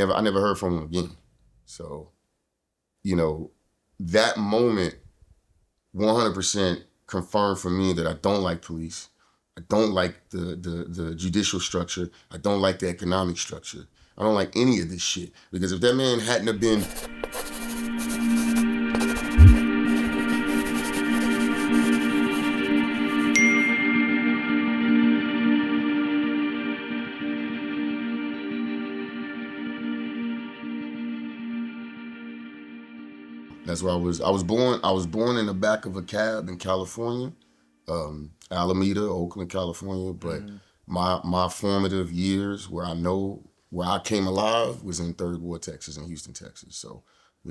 I never heard from them again. So, that moment 100% confirmed for me that I don't like police. I don't like the judicial structure. I don't like the economic structure. I don't like any of this shit. Because if that man hadn't have been... That's where I was. I was born in the back of a cab in California, Alameda, Oakland, California. But my formative years where I came alive was in Third Ward, Texas, in Houston, Texas. So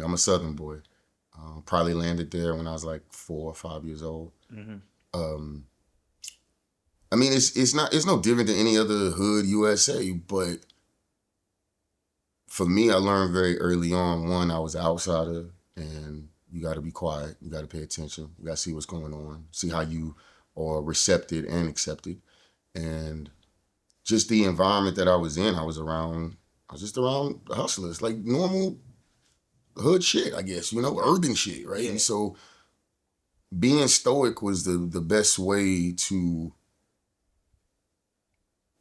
I'm a Southern boy. Probably landed there when I was like 4 or 5 years old. I mean, it's no different than any other hood USA, but for me, I learned very early on. One, I was an outsider. And you got to be quiet. You got to pay attention. You got to see what's going on. See how you are recepted and accepted. And just the environment that I was in, I was just around hustlers, like normal hood shit, I guess, urban shit, right? Yeah. And so being stoic was the best way to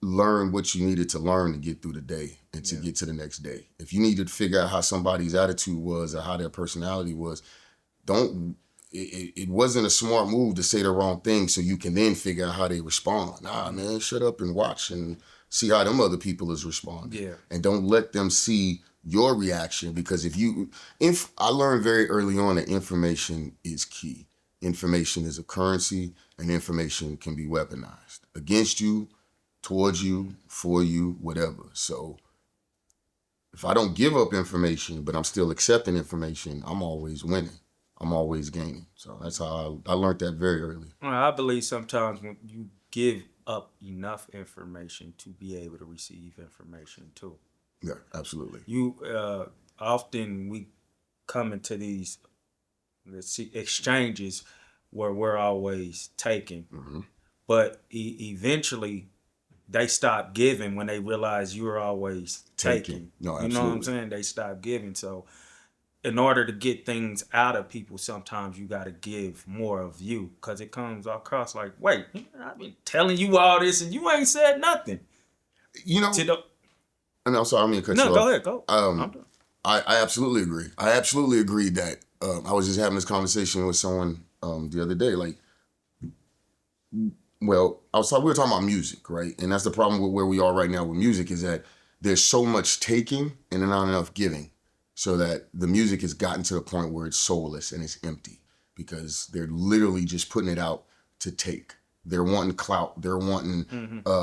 learn what you needed to learn to get through the day and to get to the next day. If you needed to figure out how somebody's attitude was or how their personality was, it wasn't a smart move to say the wrong thing so you can then figure out how they respond. Nah, man, shut up and watch and see how them other people is responding. Yeah. And don't let them see your reaction, because if I learned very early on that information is key. Information is a currency, and information can be weaponized against you, towards you, for you, whatever. So if I don't give up information, but I'm still accepting information, I'm always winning. I'm always gaining. So that's how I learned that very early. Well, I believe sometimes when you give up enough information to be able to receive information too. Yeah, absolutely. Often we come into these exchanges where we're always taking, but eventually they stop giving when they realize you're always taking. No, absolutely. You know what I'm saying? They stop giving. So in order to get things out of people, sometimes you got to give more of you, because it comes across like, wait, I've been telling you all this and you ain't said nothing. I'm sorry, I'm going to cut you off. No, go ahead, go. I absolutely agree. I absolutely agree that I was just having this conversation with someone the other day, like, well, we were talking about music, right? And that's the problem with where we are right now with music, is that there's so much taking and not enough giving, so that the music has gotten to the point where it's soulless and it's empty, because they're literally just putting it out to take. They're wanting clout. They're wanting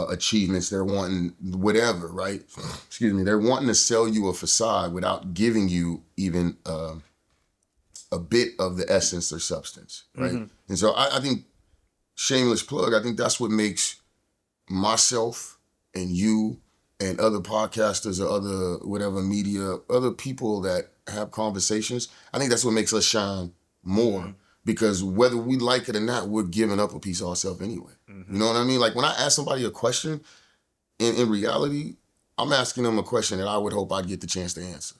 achievements. They're wanting whatever, right? Excuse me. They're wanting to sell you a facade without giving you even a bit of the essence or substance, right? And so I think, shameless plug, I think that's what makes myself and you and other podcasters or other whatever media, other people that have conversations, I think that's what makes us shine more. Because whether we like it or not, we're giving up a piece of ourselves anyway. You know what I mean? Like when I ask somebody a question, in reality, I'm asking them a question that I would hope I'd get the chance to answer.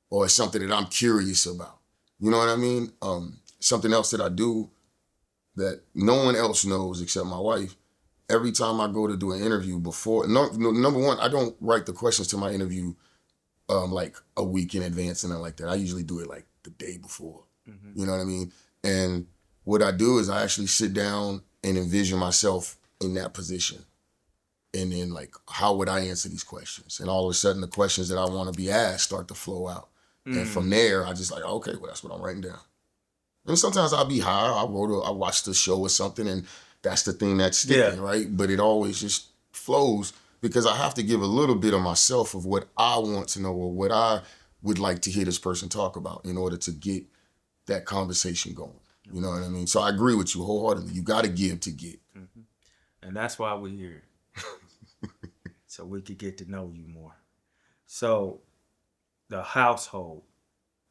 Or it's something that I'm curious about. You know what I mean? Something else that I do that no one else knows except my wife. Every time I go to do an interview number one, I don't write the questions to my interview like a week in advance and nothing like that. I usually do it like the day before. You know what I mean? And what I do is I actually sit down and envision myself in that position. And then like, how would I answer these questions? And all of a sudden the questions that I want to be asked start to flow out. And from there, I just like, okay, well, that's what I'm writing down. And sometimes I'll be high. I watched the show or something, and that's the thing that's sticking, right? But it always just flows, because I have to give a little bit of myself of what I want to know or what I would like to hear this person talk about in order to get that conversation going. You know what I mean? So I agree with you wholeheartedly. You got to give to get. And that's why we're here. So we could get to know you more. So the household,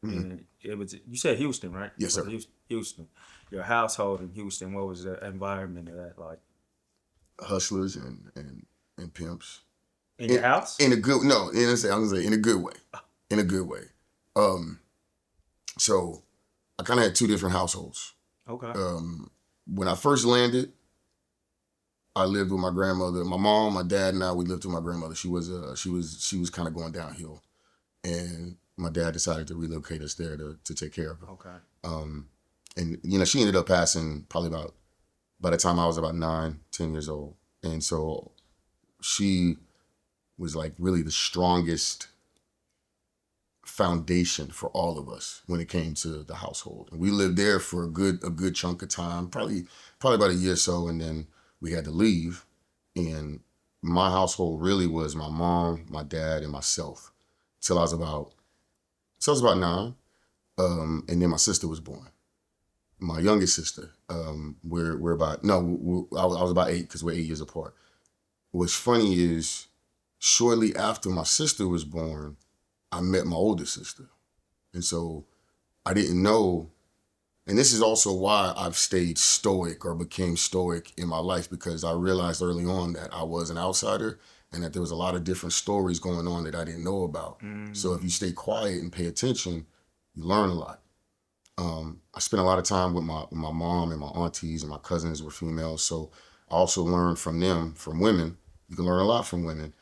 and it was, you said Houston, right? Yes, sir. Houston. Your household in Houston, what was the environment of that like? Hustlers and pimps. In your house? In a good no, you know what I'm saying? I'm gonna say in a good way. In a good way. So I kind of had two different households. Okay. When I first landed, I lived with my grandmother. My mom, my dad, and I, we lived with my grandmother. She was kind of going downhill, and my dad decided to relocate us there to take care of her. Okay. And you know, she ended up passing probably by the time I was about 9, 10 years old, and so she was like really the strongest foundation for all of us when it came to the household. And we lived there for a good chunk of time, probably about a year or so, and then we had to leave. And my household really was my mom, my dad, and myself till I was about 9. And then my sister was born. My youngest sister. We're about I was about 8 because we're 8 years apart. What's funny is shortly after my sister was born, I met my older sister. And so I didn't know, and this is also why I've stayed stoic or became stoic in my life, because I realized early on that I was an outsider and that there was a lot of different stories going on that I didn't know about. So if you stay quiet and pay attention, you learn a lot. I spent a lot of time with my mom and my aunties, and my cousins were females. So I also learned from them, from women. You can learn a lot from women.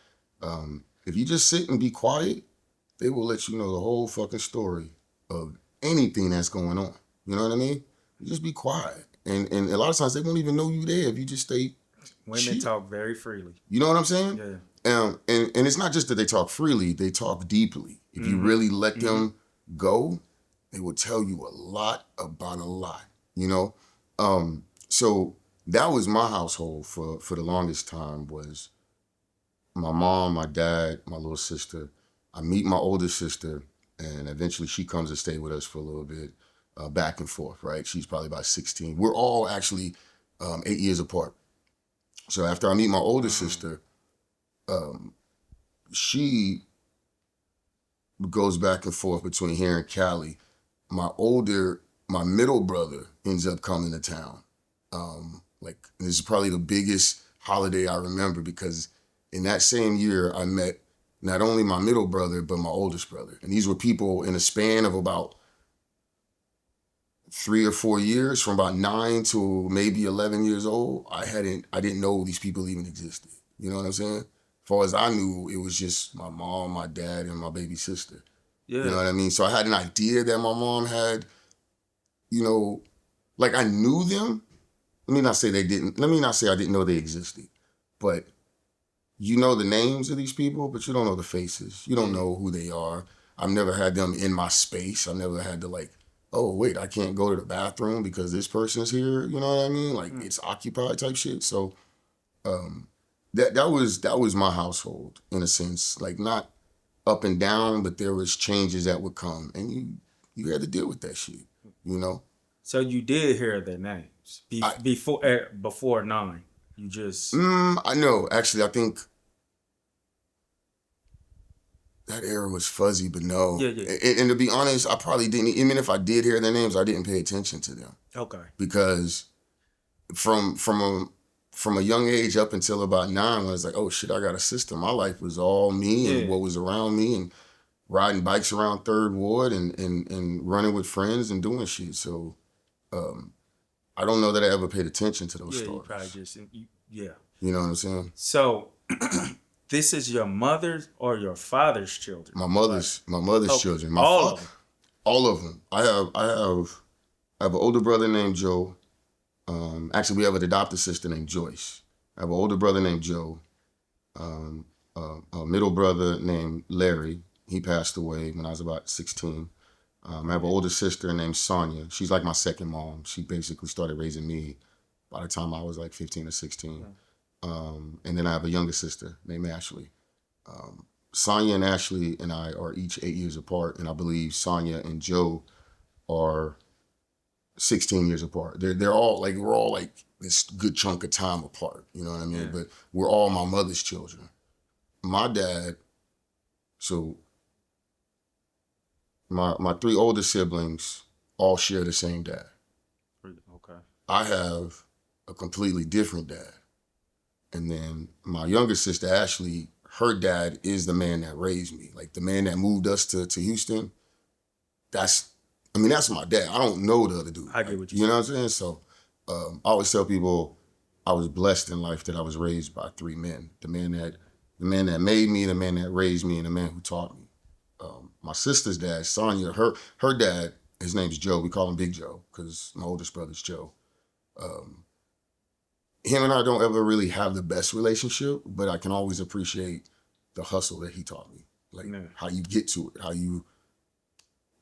If you just sit and be quiet, they will let you know the whole fucking story of anything that's going on. You know what I mean? You just be quiet. And a lot of times they won't even know you there if you just stay Women chill. talk very freely. You know what I'm saying? Yeah. And it's not just that they talk freely, they talk deeply. If you really let them go, they will tell you a lot about a lot, you know? So that was my household for the longest time, was my mom, my dad, my little sister. I meet my older sister, and eventually she comes to stay with us for a little bit, back and forth, right? She's probably about 16. We're all actually 8 years apart. So after I meet my older sister, she goes back and forth between here and Cali. My middle brother ends up coming to town. This is probably the biggest holiday I remember, because in that same year I met not only my middle brother, but my oldest brother. And these were people in a span of about 3 or 4 years, from about 9 to maybe 11 years old. I didn't know these people even existed. You know what I'm saying? As far as I knew, it was just my mom, my dad, and my baby sister. Yeah. You know what I mean? So I had an idea that my mom had, you know, like I knew them. Let me not say I didn't know they existed. But you know the names of these people, but you don't know the faces. You don't know who they are. I've never had them in my space. I've never had to like, oh, wait, I can't go to the bathroom because this person's here. You know what I mean? Like it's occupied type shit. So that was my household in a sense. Like not up and down, but there was changes that would come, and you had to deal with that shit, you know? So you did hear their names before 9. You just I know. Actually, I think that era was fuzzy, but no. Yeah. And to be honest, I probably didn't. Even if I did hear their names, I didn't pay attention to them. Okay. Because from a young age up until about 9, when I was like, oh shit, I got a sister. My life was all me and what was around me, and riding bikes around Third Ward and running with friends and doing shit. So I don't know that I ever paid attention to those stories. You probably just You know what I'm saying? So this is your mother's or your father's children? My mother's children. All of them. All of them. I have an older brother named Joe. Actually, we have an adopted sister named Joyce. I have an older brother named Joe. A middle brother named Larry. He passed away when I was about 16. I have an older sister named Sonia. She's like my second mom. She basically started raising me by the time I was like 15 or 16. And then I have a younger sister named Ashley. Sonia and Ashley and I are each 8 years apart, and I believe Sonia and Joe are 16 years apart. We're all like this good chunk of time apart. You know what I mean? But we're all my mother's children. My dad, so my 3 older siblings all share the same dad. Okay. I have a completely different dad. And then my younger sister, Ashley, her dad is the man that raised me. Like the man that moved us to Houston, that's my dad. I don't know the other dude. I get what you know what I'm saying? So I always tell people I was blessed in life that I was raised by three men. The man that made me, the man that raised me, and the man who taught me. My sister's dad, Sonia, her dad, his name's Joe. We call him Big Joe because my oldest brother's Joe. Him and I don't ever really have the best relationship, but I can always appreciate the hustle that he taught me. Like how you get to it,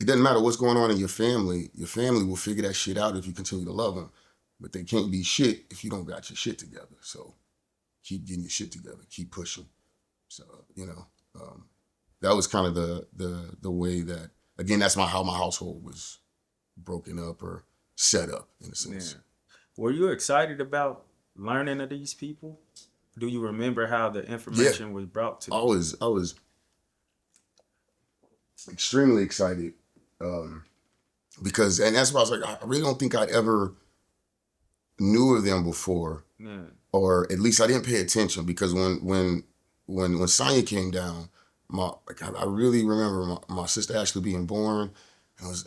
it doesn't matter what's going on in your family will figure that shit out if you continue to love them, but they can't be shit if you don't got your shit together. So keep getting your shit together, keep pushing. So, that was kind of the way that, again, that's how my household was broken up or set up in a sense. Yeah. Were you excited about learning of these people? Do you remember how the information was brought to you? I was extremely excited because, and that's why I was like, I really don't think I'd ever knew of them before, or at least I didn't pay attention because when Sonya came down, I really remember my sister actually being born.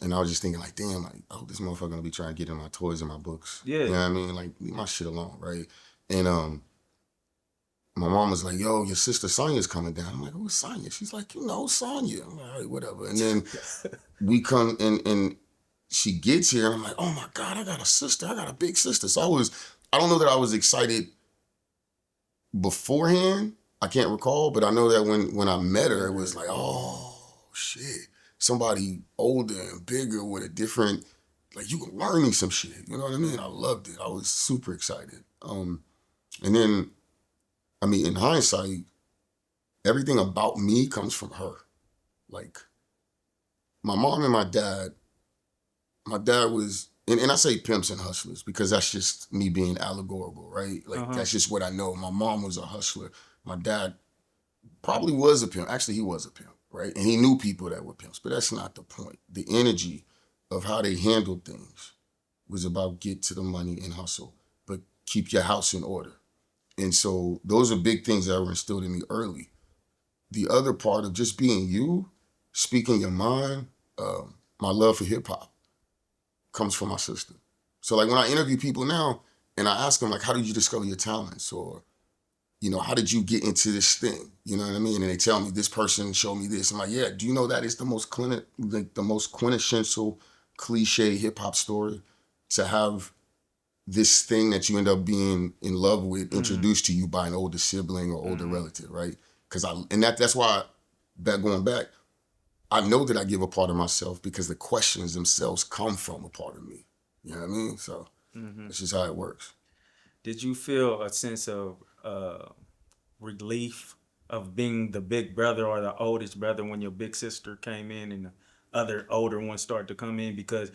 And I was just thinking like, damn, like, I hope this motherfucker gonna be trying to get in my toys and my books. Yeah. You know what I mean? Like, leave my shit alone, right? And my mom was like, yo, your sister Sonya's coming down. I'm like, who's Sonya? She's like, Sonya. I'm like, all right, whatever. And then we come and she gets here and I'm like, oh my God, I got a sister. I got a big sister. So I don't know that I was excited beforehand. I can't recall, but I know that when I met her, it was like, oh, shit. Somebody older and bigger with a different, like, you can learn me some shit. You know what I mean? I loved it. I was super excited. And then, in hindsight, everything about me comes from her. Like, my mom and my dad was, and I say pimps and hustlers because that's just me being allegorical, right? Like, that's just what I know. My mom was a hustler. My dad probably was a pimp. Actually, he was a pimp, right? And he knew people that were pimps, but that's not the point. The energy of how they handled things was about get to the money and hustle, but keep your house in order. And so those are big things that were instilled in me early. The other part of just being you, speaking your mind, my love for hip hop comes from my sister. So like when I interview people now and I ask them like, how did you discover your talents? Or, how did you get into this thing? You know what I mean? And they tell me this person showed me this. I'm like, yeah, do you know that is the most quintessential cliche hip hop story? To have this thing that you end up being in love with introduced to you by an older sibling or older relative, right? That's why, going back, I know that I give a part of myself because the questions themselves come from a part of me. You know what I mean? So that's just how it works. Did you feel a sense of relief of being the big brother or the oldest brother when your big sister came in and the other older ones started to come in? Because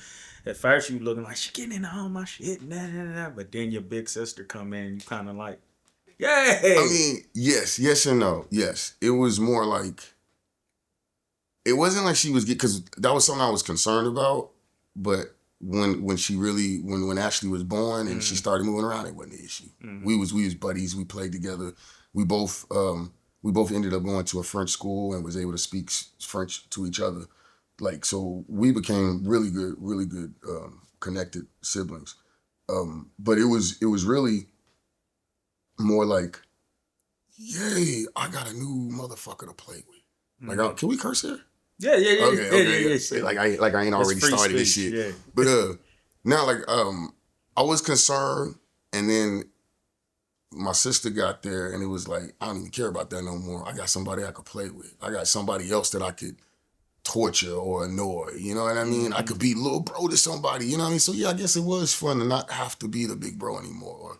at first you looking like, she getting into all my shit, but then your big sister come in and you kind of like, yay! Yes and no. Yes. It was more like, it wasn't like she was, because that was something I was concerned about, but when Ashley was born and she started moving around, it wasn't an issue. We was buddies. We played together. We both ended up going to a French school and was able to speak French to each other. Like, so we became really good connected siblings. But it was really more like, yay, I got a new motherfucker to play with. Like, can we curse here? Yeah. Okay. Like I ain't already started this shit. Yeah. But now like I was concerned, and then my sister got there, and it was like, I don't even care about that no more. I got somebody I could play with. I got somebody else that I could torture or annoy. You know what I mean? I could be little bro to somebody. You know what I mean? So yeah, I guess it was fun to not have to be the big bro anymore, or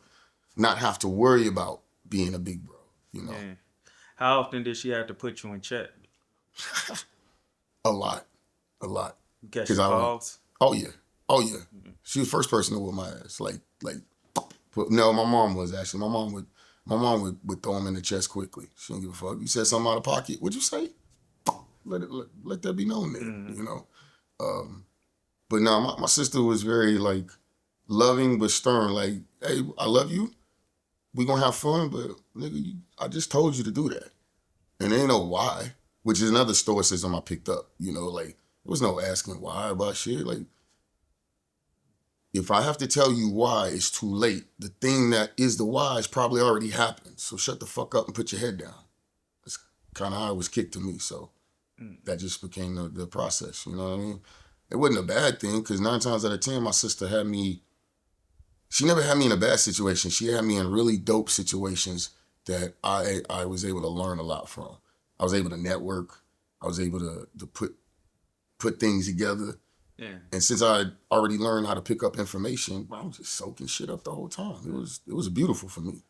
not have to worry about being a big bro. You know. Yeah. How often did she have to put you in check? A lot. You catch calls? Oh yeah. She was the first person to whip my ass. No, my mom was actually. My mom would throw him in the chest quickly. She didn't give a fuck. You said something out of pocket. What'd you say? Let that be known there. You know. But no, my sister was very like loving but stern. Like, hey, I love you. We gonna have fun, but nigga, I just told you to do that. And there ain't no why, which is another stoicism I picked up. You know, like, there was no asking why about shit. Like, if I have to tell you why, it's too late. The thing that is the why has probably already happened. So shut the fuck up and put your head down. That's kind of how it was kicked to me. So that just became the process. You know what I mean? It wasn't a bad thing because 9 times out of 10, my sister had me. She never had me in a bad situation. She had me in really dope situations that I was able to learn a lot from. I was able to network. I was able to put things together. Yeah. And since I had already learned how to pick up information, I was just soaking shit up the whole time. It was beautiful for me.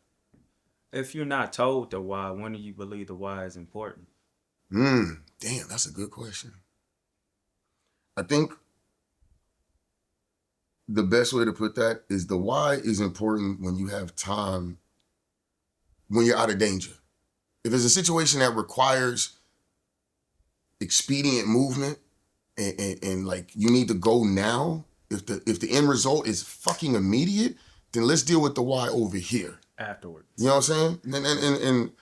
If you're not told the why, when do you believe the why is important? Damn, that's a good question. I think the best way to put that is the why is important when you have time, when you're out of danger. If it's a situation that requires expedient movement and like you need to go now, if the end result is fucking immediate, then let's deal with the why over here. Afterwards. You know what I'm saying? And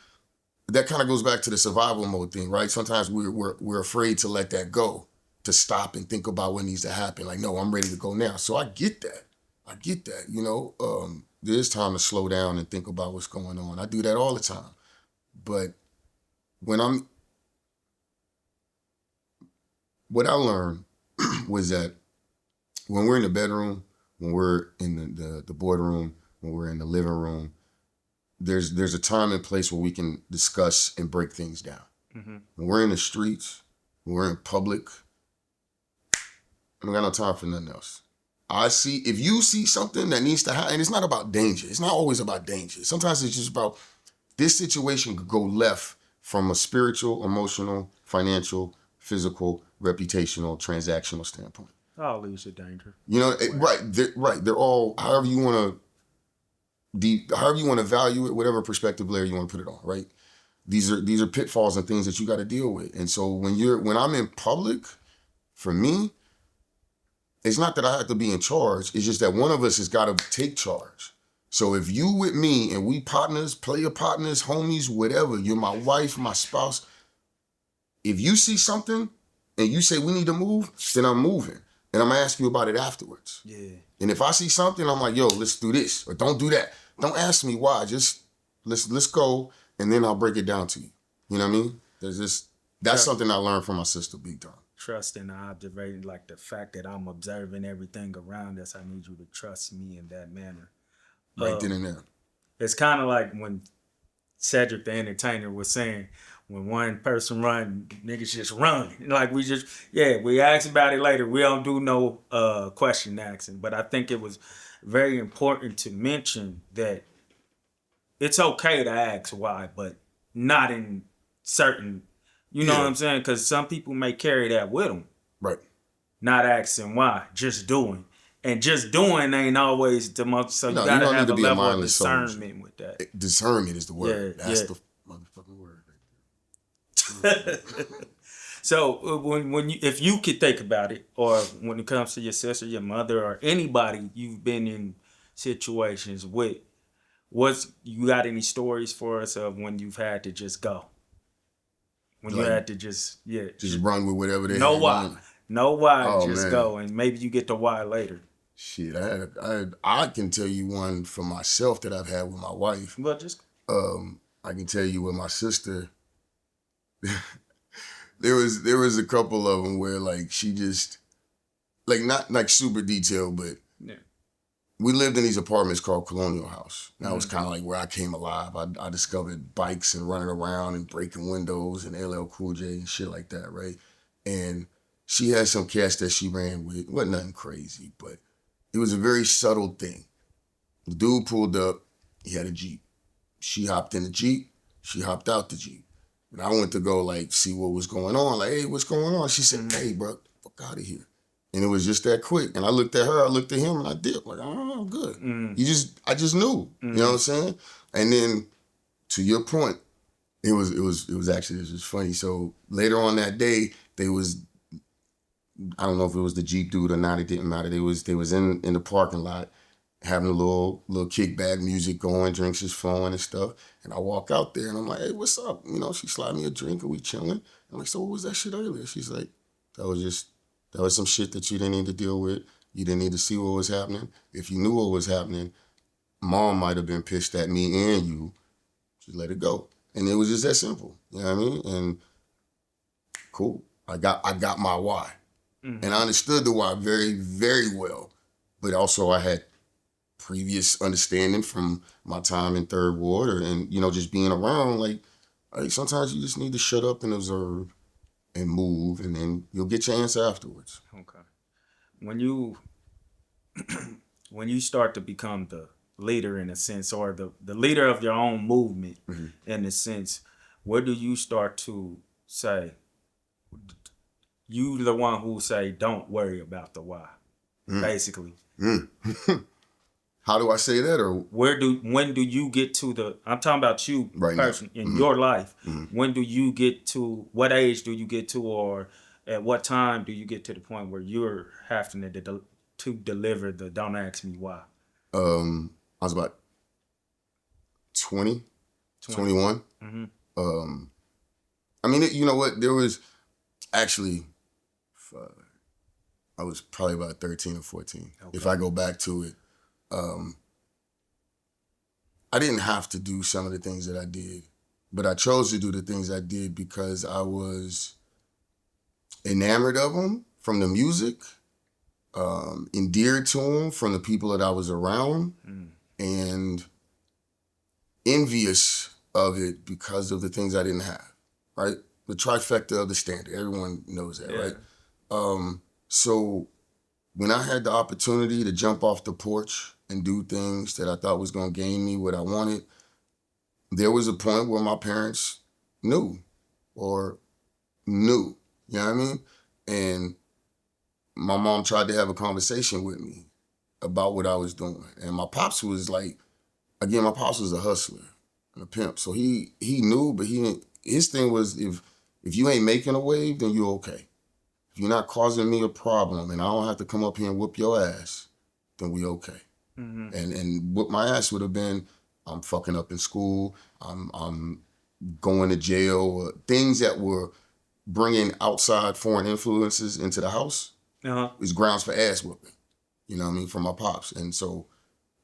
that kind of goes back to the survival mode thing, right? Sometimes we're afraid to let that go, to stop and think about what needs to happen. Like, no, I'm ready to go now. So I get that. You know, there's time to slow down and think about what's going on. I do that all the time. But what I learned was that when we're in the bedroom, when we're in the boardroom, when we're in the living room, there's a time and place where we can discuss and break things down. Mm-hmm. When we're in the streets, when we're in public, I don't got no time for nothing else. If you see something that needs to happen, and it's not about danger. It's not always about danger. Sometimes it's just about this situation could go left from a spiritual, emotional, financial, physical, reputational, transactional standpoint. All leads to danger. You know, right. They're all however you want to value it, whatever perspective layer you want to put it on. Right. These are pitfalls and things that you got to deal with. And so when I'm in public, for me, it's not that I have to be in charge. It's just that one of us has got to take charge. So if you with me and we partners, player partners, homies, whatever, you're my wife, my spouse. If you see something and you say we need to move, then I'm moving. And I'm gonna ask you about it afterwards. Yeah. And if I see something, I'm like, yo, let's do this or don't do that. Don't ask me why. Just let's go, and then I'll break it down to you. You know what I mean? That's something I learned from my sister big time. Trust in the observation, like the fact that I'm observing everything around us. I need you to trust me in that manner. Right then and there. It's kind of like when Cedric the Entertainer was saying, when one person run, niggas just run. Like we ask about it later. We don't do no question asking. But I think it was very important to mention that it's okay to ask why, but not in certain, you know what I'm saying? Because some people may carry that with them. Right. Not asking why, just doing. And just doing ain't always the most, so you gotta have a level of discernment with that. Discernment is the word. That's the motherfucking word. So if you could think about it, or when it comes to your sister, your mother, or anybody you've been in situations with, you got any stories for us of when you've had to just go? When you had to just run with whatever they no why. No why, man. Go, and maybe you get the why later. Shit, I can tell you one for myself that I've had with my wife. Well, just I can tell you with my sister. there was a couple of them where like she just like not like super detailed, but we lived in these apartments called Colonial House. That was kind of like where I came alive. I discovered bikes and running around and breaking windows and LL Cool J and shit like that, right? And she had some cats that she ran with. It wasn't nothing crazy, but it was a very subtle thing. The dude pulled up. He had a Jeep. She hopped in the Jeep. She hopped out the Jeep. And I went to go like see what was going on. Like, hey, what's going on? She said, hey, bro, fuck out of here. And it was just that quick. And I looked at her, I looked at him, and I dipped. Like, oh, I'm good. I just knew. You know what I'm saying? And then to your point, it was actually, this was funny. So later on that day, I don't know if it was the Jeep dude or not, it didn't matter. They was in the parking lot, having a little kickback music going, drinks is flowing and stuff. And I walk out there and I'm like, hey, what's up? You know, she slide me a drink and we chilling. I'm like, so what was that shit earlier? She's like, that was some shit that you didn't need to deal with. You didn't need to see what was happening. If you knew what was happening, mom might have been pissed at me and you. Just let it go. And it was just that simple. You know what I mean? And cool. I got my why. Mm-hmm. And I understood the why very, very well. But also I had previous understanding from my time in Third Ward and, you know, just being around, like sometimes you just need to shut up and observe and move, and then you'll get your answer afterwards. Okay. When you when you start to become the leader in a sense, or the leader of your own movement mm-hmm. in a sense, where do you start to say, you the one who say, don't worry about the why, basically? How do I say that? Or when do you get to the, I'm talking about you right person in mm-hmm. your life. Mm-hmm. When do you get to, what age do you get to, or at what time do you get to the point where you're having to deliver the don't ask me why? I was about 20. 21. Mm-hmm. I mean, you know what? There was actually, I was probably about 13 or 14. Okay. If I go back to it, I didn't have to do some of the things that I did, but I chose to do the things I did because I was enamored of them from the music, endeared to them from the people that I was around, and envious of it because of the things I didn't have, right? The trifecta of the standard. Everyone knows that, yeah. Right? So when I had the opportunity to jump off the porch and do things that I thought was going to gain me what I wanted, there was a point where my parents knew. You know what I mean? And my mom tried to have a conversation with me about what I was doing. And my pops was like, again, my pops was a hustler and a pimp. So he knew, but his thing was, if you ain't making a wave, then you're okay. If you're not causing me a problem and I don't have to come up here and whoop your ass, then we okay. Mm-hmm. And what my ass would have been, I'm fucking up in school, I'm going to jail, things that were bringing outside foreign influences into the house is grounds for ass whooping, you know what I mean, from my pops. And so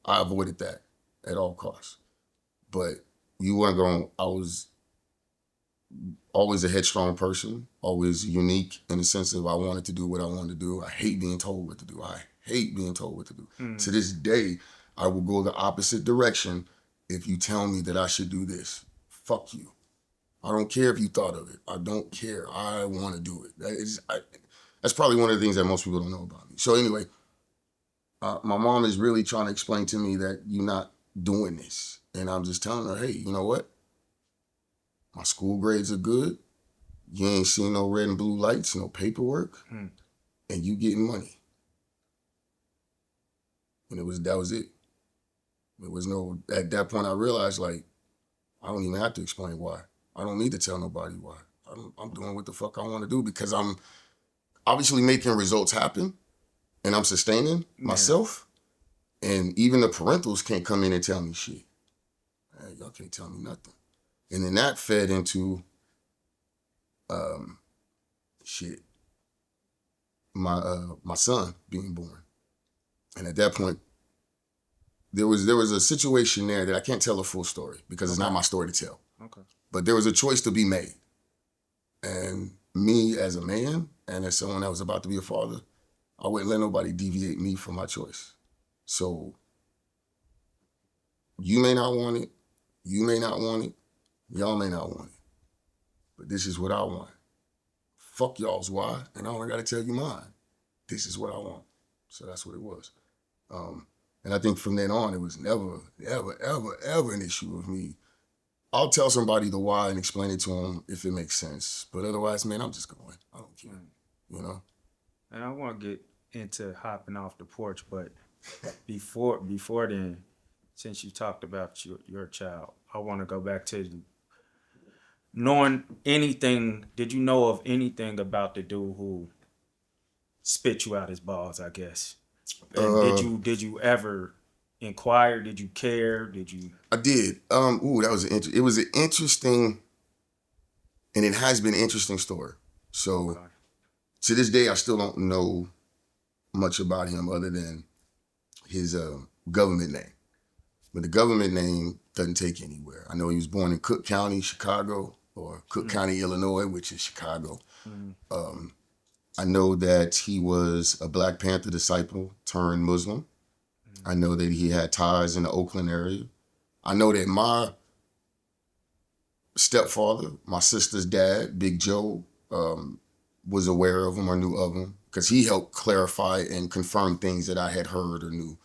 I avoided that at all costs. But you weren't going, I was always a headstrong person, always unique in the sense of I wanted to do what I wanted to do. I hate being told what to do. To this day, I will go the opposite direction if you tell me that I should do this. Fuck you. I don't care if you thought of it. I don't care. I want to do it. That's probably one of the things that most people don't know about me. So anyway, my mom is really trying to explain to me that you're not doing this. And I'm just telling her, hey, you know what? My school grades are good. You ain't seen no red and blue lights, no paperwork, and you getting money. And that was it. There was no, at that point I realized, like, I don't even have to explain why. I don't need to tell nobody why. I'm doing what the fuck I want to do because I'm obviously making results happen and I'm sustaining myself. And even the parentals can't come in and tell me shit. Hey, y'all can't tell me nothing. And then that fed into my son being born. And at that point, there was a situation there that I can't tell a full story because it's not my story to tell. Okay. But there was a choice to be made. And me as a man and as someone that was about to be a father, I wouldn't let nobody deviate me from my choice. So you may not want it, you may not want it, y'all may not want it. But this is what I want. Fuck y'all's why, and I only got to tell you mine. This is what I want. So that's what it was. And I think from then on, it was never, ever, ever, ever an issue with me. I'll tell somebody the why and explain it to them if it makes sense. But otherwise, man, I'm just going. I don't care, you know? And I want to get into hopping off the porch, but before then, since you talked about your child, I want to go back to knowing anything. Did you know of anything about the dude who spit you out his balls, I guess? And did you ever inquire? Did you care? Did you? I did. That was it was an interesting, and it has been an interesting story. So Okay. to this day, I still don't know much about him other than his government name. But the government name doesn't take anywhere. I know he was born in Cook County, Chicago, or Cook County, Illinois, which is Chicago. I know that he was a Black Panther disciple turned Muslim. I know that he had ties in the Oakland area. I know that my stepfather, my sister's dad, Big Joe, was aware of him or knew of him because he helped clarify and confirm things that I had heard or knew.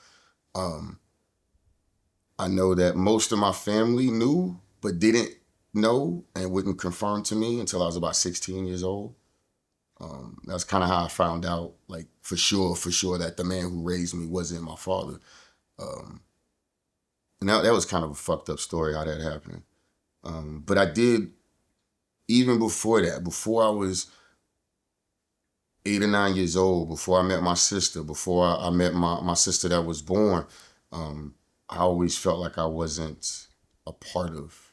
I know that most of my family knew but didn't know and wouldn't confirm to me until I was about 16 years old. That's kind of how I found out, like, for sure, that the man who raised me wasn't my father. And that was kind of a fucked up story, how that happened. But I did, even before that, before I was 8 or 9 years old, before I met my sister, before I met my sister that was born, I always felt like I wasn't a part of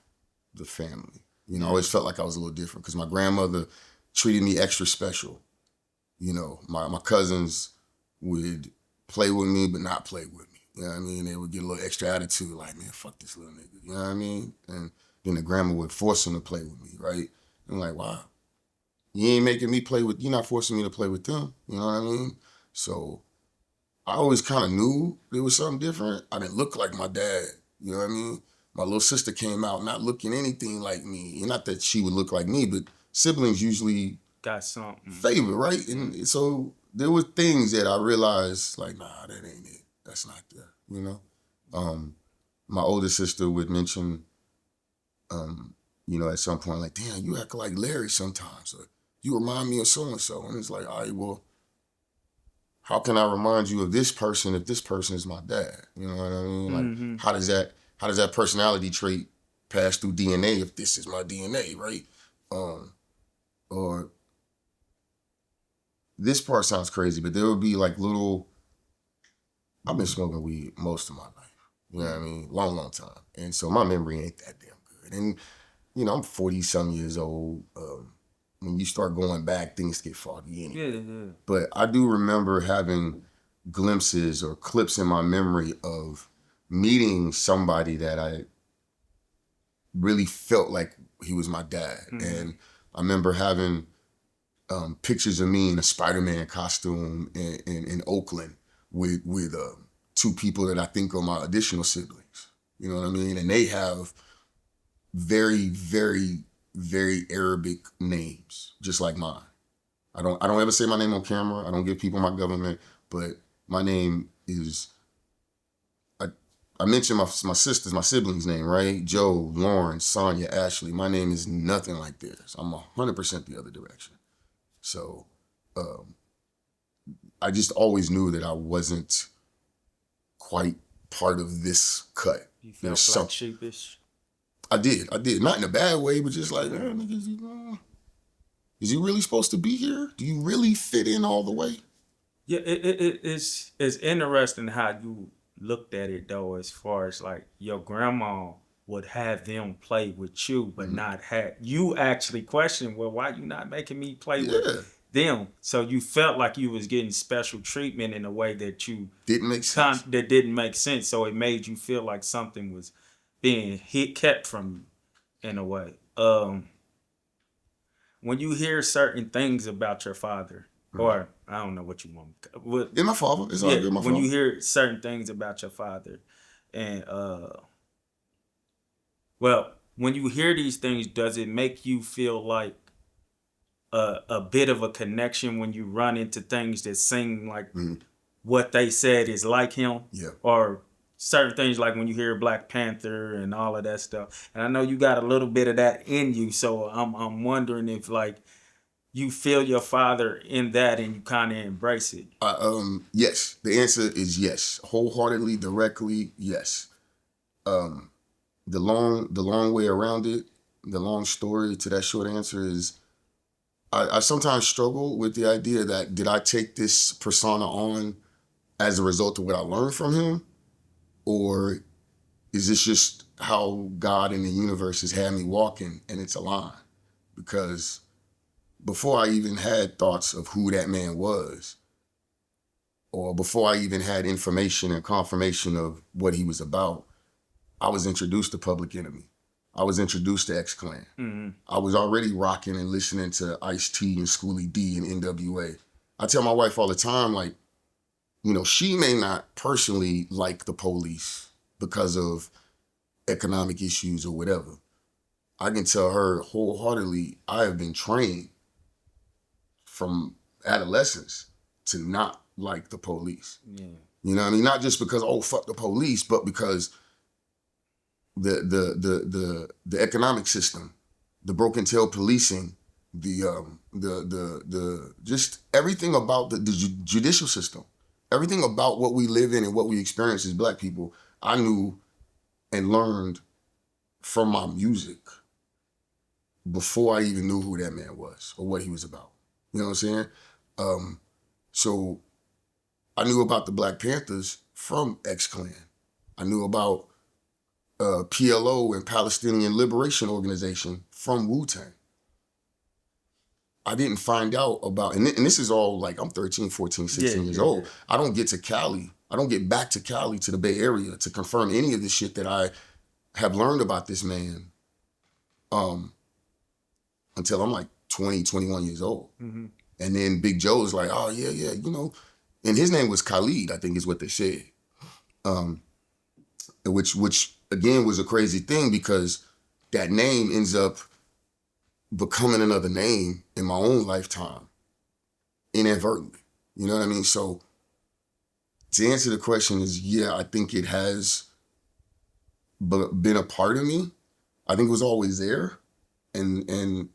the family. You know, I always felt like I was a little different because my grandmother treated me extra special. You know, my cousins would play with me but not play with me. You know what I mean? They would get a little extra attitude, like, man, fuck this little nigga. You know what I mean? And then the grandma would force them to play with me, right? I'm like, wow, you ain't making me play with, you're not forcing me to play with them. You know what I mean? So I always kind of knew there was something different. I didn't look like my dad. You know what I mean? My little sister came out not looking anything like me. And not that she would look like me, but siblings usually Got something. favor, right? And so there were things that I realized, like, nah, that ain't it. That's not there, you know? My older sister would mention, you know, at some point, like, damn, you act like Larry sometimes. Or you remind me of so-and-so. And it's like, all right, well, how can I remind you of this person if this person is my dad? You know what I mean? Like, how does that personality trait pass through DNA if this is my DNA, right? Or this part sounds crazy, but there would be like little. I've been smoking weed most of my life. You know what I mean? Long time, and so my memory ain't that damn good. And you know, I'm 40-some years old. When you start going back, things get foggy anyway. Yeah. But I do remember having glimpses or clips in my memory of meeting somebody that I really felt like he was my dad. And I remember having pictures of me in a Spider-Man costume in Oakland with two people that I think are my additional siblings. You know what I mean? And they have very, very, very Arabic names, just like mine. I don't ever say my name on camera. I don't give people my government, but my name is, I mentioned my sisters, my siblings' name, right? Joe, Lauren, Sonia, Ashley. My name is nothing like theirs. I'm 100% the other direction. So I just always knew that I wasn't quite part of this cut. You felt like sheepish? I did. Not in a bad way, but just like, niggas, is you really supposed to be here? Do you really fit in all the way? Yeah, it's interesting how you looked at it though, as far as like your grandma would have them play with you, but not have you actually question, well, why you not making me play with them? So you felt like you was getting special treatment in a way that you didn't make sense. That didn't make sense. So it made you feel like something was being kept from you in a way. When you hear certain things about your father, or I don't know what you want. Yeah, my father. It's all good. My father. When you hear certain things about your father, and well, when you hear these things, does it make you feel like a bit of a connection when you run into things that seem like what they said is like him? Yeah. Or certain things like when you hear Black Panther and all of that stuff. And I know you got a little bit of that in you, so I'm wondering if like you feel your father in that and you kind of embrace it. Yes. The answer is yes. Wholeheartedly, directly, yes. The long way around it, the long story to that short answer is I sometimes struggle with the idea that did I take this persona on as a result of what I learned from him? or is this just how God in the universe has had me walking and it's a line? Because before I even had thoughts of who that man was, or before I even had information and confirmation of what he was about, I was introduced to Public Enemy. I was introduced to X-Clan. Mm-hmm. I was already rocking and listening to Ice-T and Schoolie D and NWA. I tell my wife all the time, like, you know, she may not personally like the police because of economic issues or whatever. I can tell her wholeheartedly, I have been trained from adolescence to not like the police. Yeah. You know what I mean? Not just because, oh, fuck the police, but because the economic system, the broken tail policing, the just everything about the judicial system, everything about what we live in and what we experience as Black people, I knew and learned from my music before I even knew who that man was or what he was about. You know what I'm saying? So I knew about the Black Panthers from X-Clan. I knew about PLO and Palestinian Liberation Organization from Wu-Tang. I didn't find out about, and this is all like, I'm 13, 14, 16 years old. I don't get to Cali. I don't get back to Cali, to the Bay Area, to confirm any of the shit that I have learned about this man until I'm like 20, 21 years old. Mm-hmm. And then Big Joe's like, oh, yeah, you know. And his name was Khalid, I think is what they said. Which again was a crazy thing because that name ends up becoming another name in my own lifetime, inadvertently. You know what I mean? So to answer the question is, yeah, I think it has been a part of me. I think it was always there. And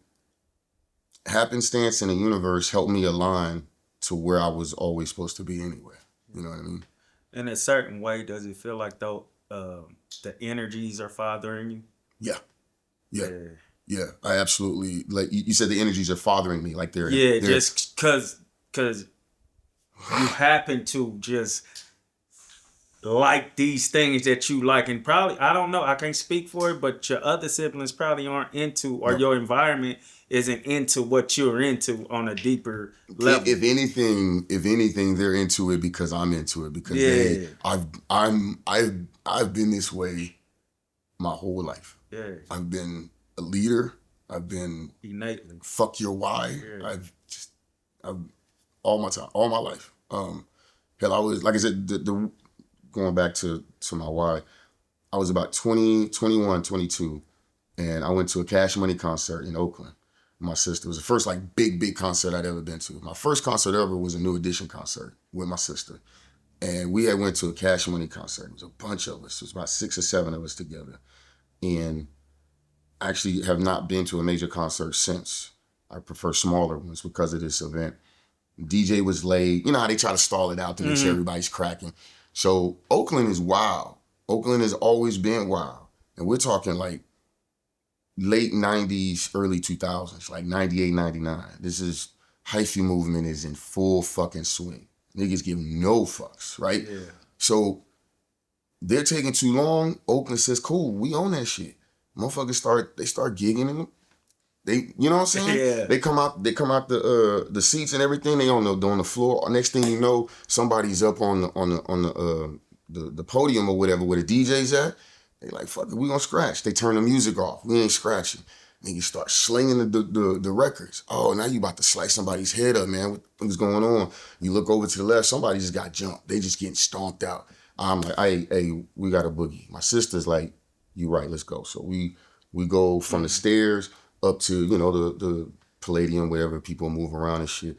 happenstance in the universe helped me align to where I was always supposed to be anyway. You know what I mean? In a certain way, does it feel like though the energies are fathering you? Yeah. I absolutely, like you said, the energies are fathering me. Like they're just cause you happen to just like these things that you like, and probably, I don't know, I can't speak for it, but your other siblings probably aren't into, or your environment isn't into what you're into on a deeper level. If anything, they're into it because I'm into it, because I've been this way my whole life. Yeah. I've been a leader. I've been innately fuck your why. Yeah. I've all my life. Hell, I was, like I said, the going back to my why, I was about 20, 21, 22, and I went to a Cash Money concert in Oakland. My sister. It was the first like big concert I'd ever been to. My first concert ever was a New Edition concert with my sister. And we had went to a Cash Money concert. It was a bunch of us. It was about 6 or 7 of us together. And I actually have not been to a major concert since. I prefer smaller ones because of this event. DJ was late. You know how they try to stall it out to make sure everybody's cracking. So Oakland is wild. Oakland has always been wild. And we're talking like late 90s, early 2000s, like 98, 99. This is, hyphy movement is in full fucking swing. Niggas give no fucks, right? Yeah. So they're taking too long. Oakland says, cool, we own that shit. Motherfuckers start gigging and they, you know what I'm saying? Yeah. They come out the seats and everything. They on the floor. Next thing you know, somebody's up on the podium or whatever where the DJ's at. They like, fuck it, we gonna scratch. They turn the music off. We ain't scratching. Niggas start slinging the records. Oh, now you about to slice somebody's head up, man. What's going on? You look over to the left, somebody just got jumped. They just getting stomped out. I'm like, hey, we got a boogie. My sister's like, you right, let's go. So we go from the stairs up to, you know, the Palladium, wherever people move around and shit.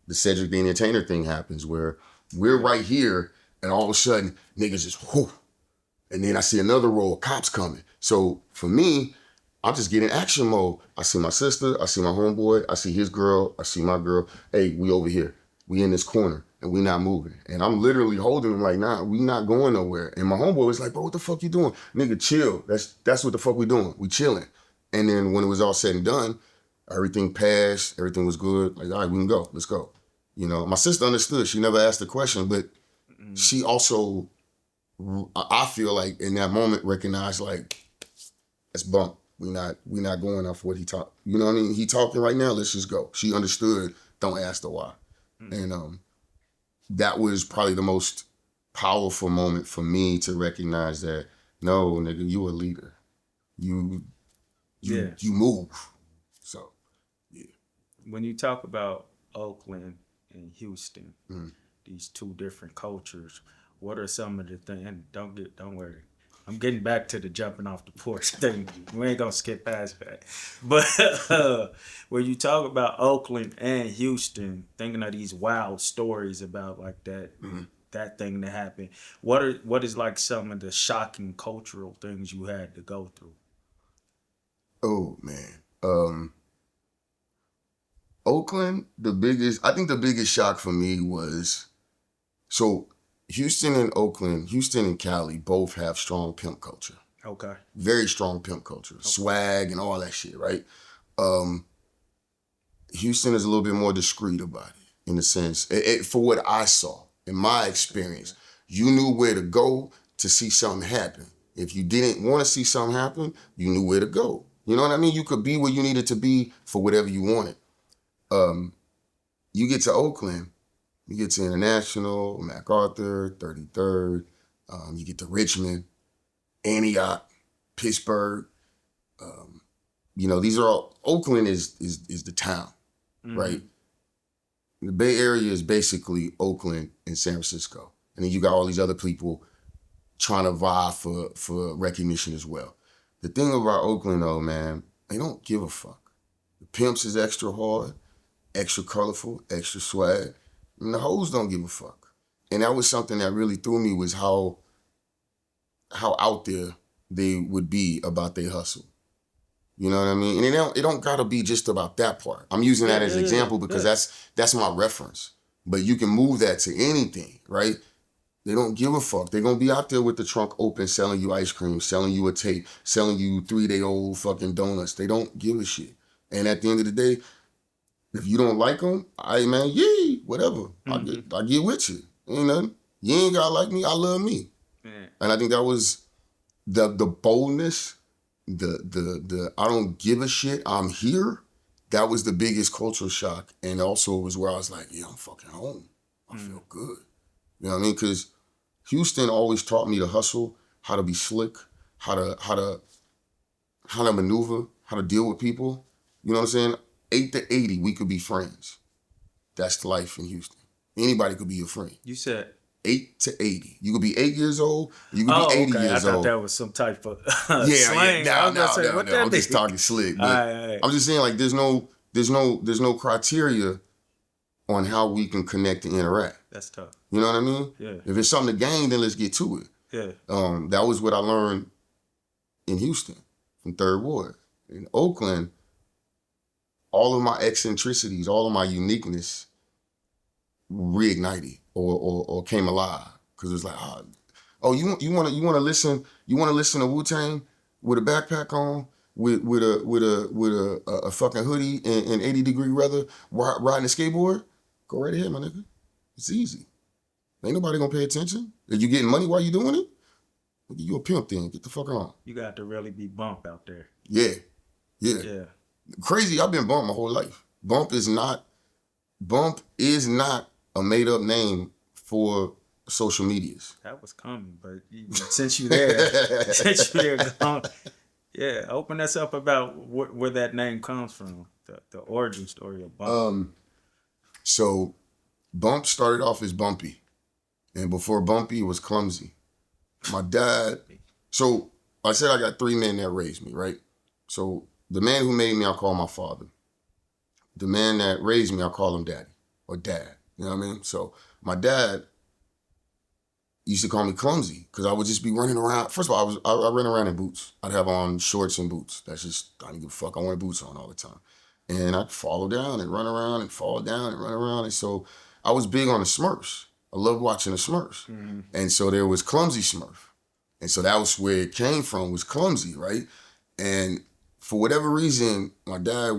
The Cedric the Entertainer thing happens where we're right here and all of a sudden niggas just whoo. And then I see another row of cops coming. So for me, I'm just getting action mode. I see my sister, I see my homeboy, I see his girl, I see my girl. Hey, we over here. We in this corner and we not moving. And I'm literally holding him like, nah, we not going nowhere. And my homeboy was like, bro, what the fuck you doing? Nigga, chill. That's what the fuck we doing. We chilling. And then when it was all said and done, everything passed, everything was good. Like, all right, we can go. Let's go. You know, my sister understood. She never asked the question, but she also I feel like in that moment recognized like, that's bump. We not going off what he talk. You know what I mean? He talking right now. Let's just go. She understood. Don't ask the why. And that was probably the most powerful moment for me to recognize that no, nigga, you a leader. You move. So yeah. When you talk about Oakland and Houston, these two different cultures, what are some of the things? And don't worry, I'm getting back to the jumping off the porch thing. We ain't gonna skip past that. But when you talk about Oakland and Houston, thinking of these wild stories about like that that thing that happened, what is like some of the shocking cultural things you had to go through? Oh man. Oakland, I think the biggest shock for me was, so Houston and Cali both have strong pimp culture. Okay. Very strong pimp culture. Okay. Swag and all that shit, right? Houston is a little bit more discreet about it, in the sense, for what I saw, in my experience, you knew where to go to see something happen. If you didn't want to see something happen, you knew where to go. You know what I mean? You could be where you needed to be for whatever you wanted. You get to Oakland, you get to International, MacArthur, 33rd, you get to Richmond, Antioch, Pittsburgh. These are all, Oakland is the town, right? The Bay Area is basically Oakland and San Francisco. And then you got all these other people trying to vie for recognition as well. The thing about Oakland though, man, they don't give a fuck. The pimps is extra hard, extra colorful, extra swag. And the hoes don't give a fuck. And that was something that really threw me, was how out there they would be about their hustle. You know what I mean? And it don't gotta be just about that part. I'm using that as an example because that's my reference. But you can move that to anything, right? They don't give a fuck. They're gonna be out there with the trunk open, selling you ice cream, selling you a tape, selling you 3-day-old fucking donuts. They don't give a shit. And at the end of the day, if you don't like them, yee, whatever. I get with you. Ain't nothing. You ain't gotta like me. I love me. And I think that was the boldness, the I don't give a shit, I'm here. That was the biggest cultural shock. And also it was where I was like, yeah, I'm fucking home. I feel good. You know what I mean? Because Houston always taught me to hustle, how to be slick, how to maneuver, how to deal with people. You know what I'm saying? 8 to 80, we could be friends. That's the life in Houston. Anybody could be your friend. You said 8 to 80. You could be 8 years old, you could be 80 years old. I thought that was some type of slang. No. I'm just talking slick. But I'm just saying, like, there's no criteria on how we can connect and interact. That's tough. You know what I mean? Yeah. If it's something to gain, then let's get to it. Yeah. That was what I learned in Houston from Third Ward. In Oakland, all of my eccentricities, all of my uniqueness reignited or came alive. Cause it was like, you wanna listen to Wu-Tang with a backpack on, with a fucking hoodie in 80-degree weather, riding a skateboard? Go right ahead, my nigga. It's easy. Ain't nobody gonna pay attention. If you getting money while you doing it, you a pimp then. Get the fuck on. You got to really be bump out there. Yeah. Yeah. Crazy, I've been bump my whole life. Bump is not a made up name for social medias. That was coming, but since you're there, gone. Yeah, open us up about where that name comes from, the origin story of Bump. So Bump started off as Bumpy. And before Bumpy, it was Clumsy. My dad, so I said I got 3 men that raised me, right? So the man who made me, I call my father. The man that raised me, I call him daddy or dad. You know what I mean? So my dad used to call me Clumsy because I would just be running around. First of all, I ran around in boots. I'd have on shorts and boots. That's just, I didn't give a fuck. I wanted boots on all the time. And I'd fall down and run around and fall down and run around. And so I was big on the Smurfs. I loved watching the Smurfs. Mm-hmm. And so there was Clumsy Smurf. And so that was where it came from, was Clumsy, right? And for whatever reason, my dad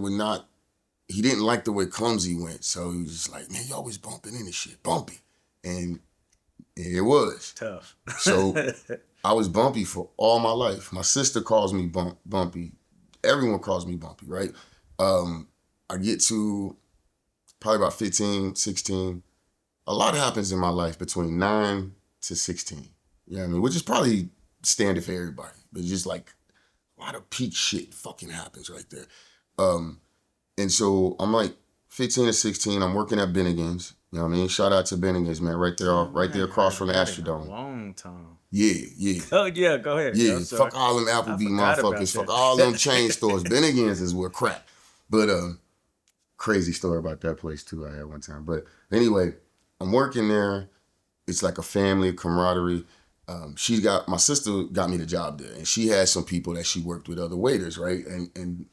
he didn't like the way Clumsy went. So he was just like, man, you always bumping into shit, Bumpy. And It was. Tough. So I was Bumpy for all my life. My sister calls me Bumpy. Everyone calls me Bumpy, right? I get to probably about 15, 16. A lot happens in my life between 9 to 16. You know what I mean? Which is probably standard for everybody. But just like a lot of peak shit fucking happens right there. And so I'm like 15 to 16. I'm working at Bennigan's. You know what I mean? Shout out to Bennigan's, man. Right there, right there across from the Astrodome. A long time. Yeah. Oh yeah, go ahead. Yeah, fuck all them Applebee motherfuckers. Fuck all them chain stores. Bennigan's is where crap. But crazy story about that place too I had one time. But anyway, I'm working there. It's like a family camaraderie. My sister got me the job there, and she had some people that she worked with, other waiters, right? And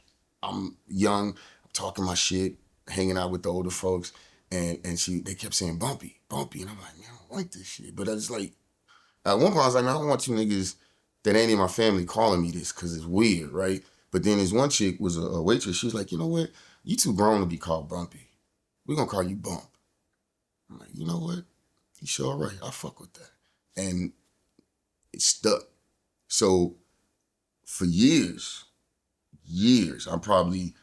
I'm young, I'm talking my shit, hanging out with the older folks, and they kept saying Bumpy, and I'm like, man, I don't like this shit. But I was like, at one point I was like, man, I don't want you niggas that ain't in my family calling me this because it's weird, right? But then this one chick was a waitress. She was like, you know what? You too grown to be called Bumpy. We're gonna call you Bump. I'm like, you know what? You sure right. I fuck with that. And it stuck. So for years, I'm probably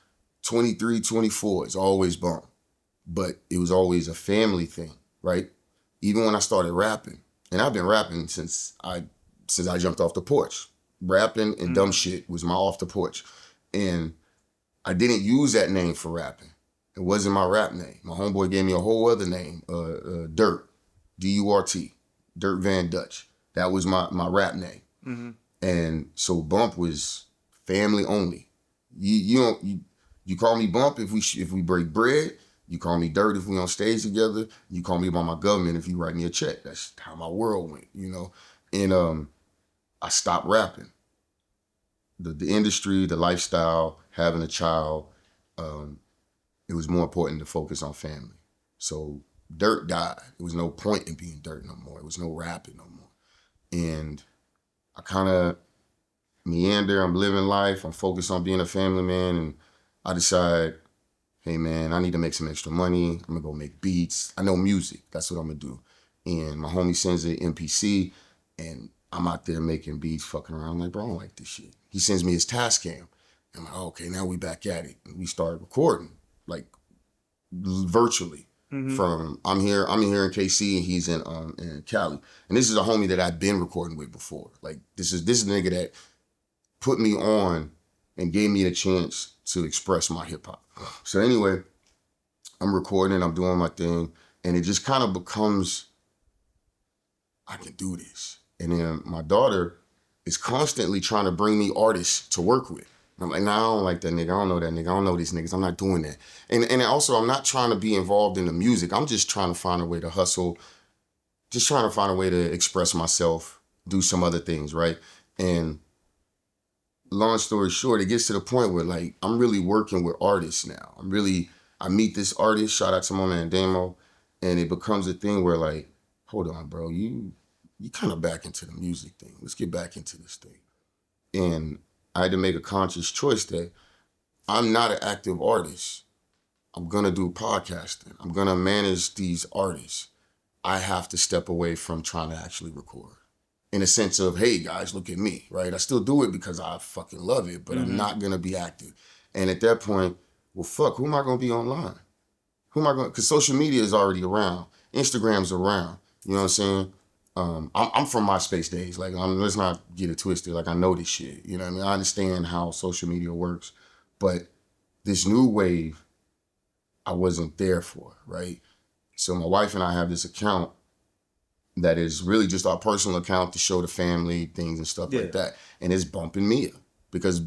23, 24, it's always Bump. But it was always a family thing, right? Even when I started rapping, and I've been rapping since I jumped off the porch. Rapping and dumb shit was my off the porch. And I didn't use that name for rapping. It wasn't my rap name. My homeboy gave me a whole other name, Dirt, D-U-R-T, Dirt Van Dutch. That was my rap name. Mm-hmm. And so Bump was family only. You call me Bump if we break bread. You call me Dirt if we on stage together. You call me by my government if you write me a check. That's how my world went, you know? And I stopped rapping. The industry, the lifestyle, having a child, it was more important to focus on family. So Dirt died. There was no point in being Dirt no more. There was no rapping no more. And I kind of meander. I'm living life. I'm focused on being a family man. And I decide, hey man, I need to make some extra money. I'm gonna go make beats. I know music. That's what I'm gonna do. And my homie sends an MPC, and I'm out there making beats, fucking around. I'm like, bro, I don't like this shit. He sends me his task cam. I'm like, oh, okay, now we back at it. And we started recording, like virtually. Mm-hmm. From I'm here in KC and he's in Cali. And this is a homie that I've been recording with before. Like this is the nigga that put me on and gave me a chance to express my hip hop. So anyway, I'm recording, I'm doing my thing, and it just kind of becomes, I can do this. And then my daughter is constantly trying to bring me artists to work with. I'm like, nah, I don't like that nigga. I don't know that nigga. I don't know these niggas. I'm not doing that. And also, I'm not trying to be involved in the music. I'm just trying to find a way to hustle, just trying to find a way to express myself, do some other things, right? And long story short, it gets to the point where, like, I'm really working with artists now. I meet this artist, shout out to my man Damo, and it becomes a thing where, like, hold on, bro, you kind of back into the music thing. Let's get back into this thing. And I had to make a conscious choice that I'm not an active artist. I'm going to do podcasting. I'm going to manage these artists. I have to step away from trying to actually record. In a sense of, hey, guys, look at me, right? I still do it because I fucking love it, but I'm not going to be active. And at that point, well, fuck, who am I going to be online? Because social media is already around. Instagram's around. You know what I'm saying? I'm from MySpace days. Like, let's not get it twisted. Like, I know this shit. You know what I mean? I understand how social media works. But this new wave, I wasn't there for, right? So my wife and I have this account that is really just our personal account to show the family things and stuff like that. And it's bumping Mia. Because,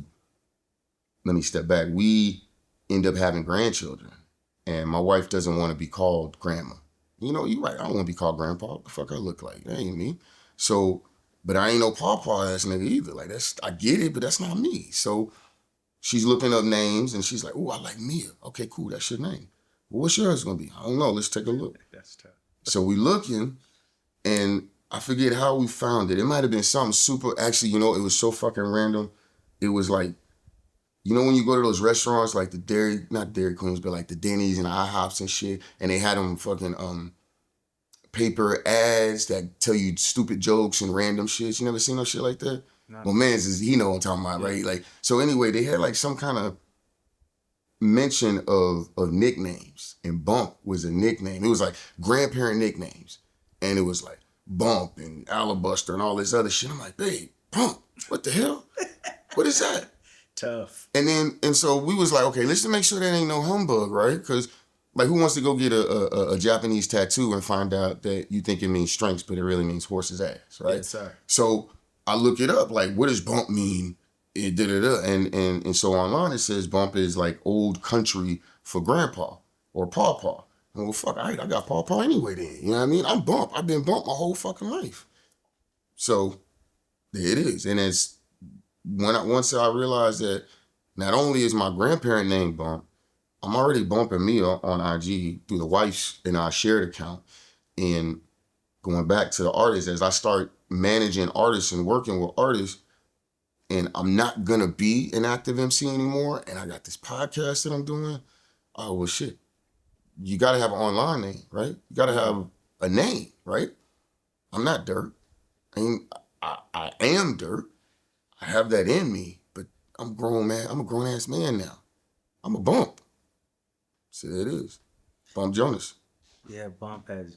let me step back. We end up having grandchildren. And my wife doesn't want to be called grandma. You know, you're right. I don't want to be called grandpa. What the fuck I look like? That ain't me. So, but I ain't no pawpaw ass nigga either. Like, I get it, but that's not me. So she's looking up names and she's like, oh, I like Mia. Okay, cool. That's your name. Well, what's yours going to be? I don't know. Let's take a look. That's tough. So we looking and I forget how we found it. It might have been something super, actually, you know, it was so fucking random. It was like, you know when you go to those restaurants, like not Dairy Queens, but like the Denny's and the IHOPs and shit, and they had them fucking paper ads that tell you stupid jokes and random shit. You never seen no shit like that? Well, man's is, he know what I'm talking about, right? Like, so anyway, they had like some kind of mention of nicknames, and Bump was a nickname. It was like grandparent nicknames, and it was like Bump and Alabaster and all this other shit. I'm like, babe, Bump, what the hell? What is that? Tough. And so we was like, okay, let's just make sure that ain't no humbug, right? Because like, who wants to go get a Japanese tattoo and find out that you think it means strengths, but it really means horse's ass, right? Yes, sir. So I look it up, like, what does Bump mean? And so online it says Bump is like old country for grandpa or pawpaw. And well, fuck, I got pawpaw anyway then. You know what I mean? I'm Bump. I've been Bump my whole fucking life. So there it is. And it's once I realized that not only is my grandparent name Bump, I'm already bumping me on IG through the wife's and our shared account. And going back to the artists, as I start managing artists and working with artists, and I'm not gonna be an active MC anymore, and I got this podcast that I'm doing, oh, well, shit. You gotta have an online name, right? You gotta have a name, right? I'm not Dirt. I am Dirt. I have that in me, but I'm grown, man. I'm a grown-ass man now. I'm a Bump. So there it is. Bump Jonas. Yeah, Bump has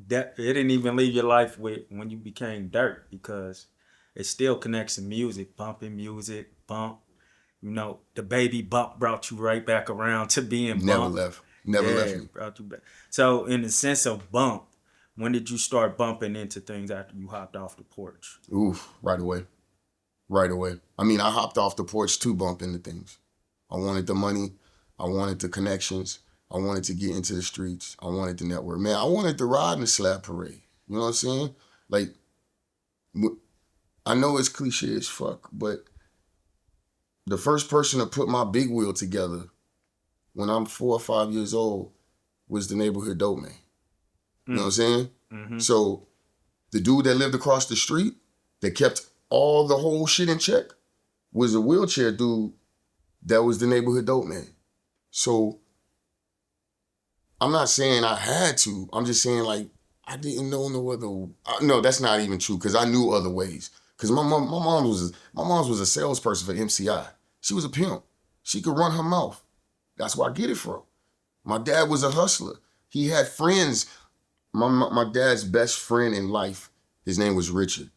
that. It didn't even leave your life with when you became Dirt, because it still connects to music, bumping music, Bump. You know, the baby Bump brought you right back around to being Bump. Never left me. Brought you back. So in the sense of Bump, when did you start bumping into things after you hopped off the porch? Oof, right away. I mean, I hopped off the porch to bump into things. I wanted the money. I wanted the connections. I wanted to get into the streets. I wanted the network. Man, I wanted to ride in the slab parade. You know what I'm saying? Like, I know it's cliche as fuck, but the first person to put my big wheel together when I'm 4 or 5 years old was the neighborhood dope man. You know what I'm saying? Mm-hmm. So the dude that lived across the street that kept all the whole shit in check was a wheelchair dude that was the neighborhood dope man. So I'm not saying I had to. I'm just saying, like, I didn't know no other. No, that's not even true, because I knew other ways. Because my mom was a salesperson for MCI. She was a pimp. She could run her mouth. That's where I get it from. My dad was a hustler. He had friends. My dad's best friend in life, his name was Richard.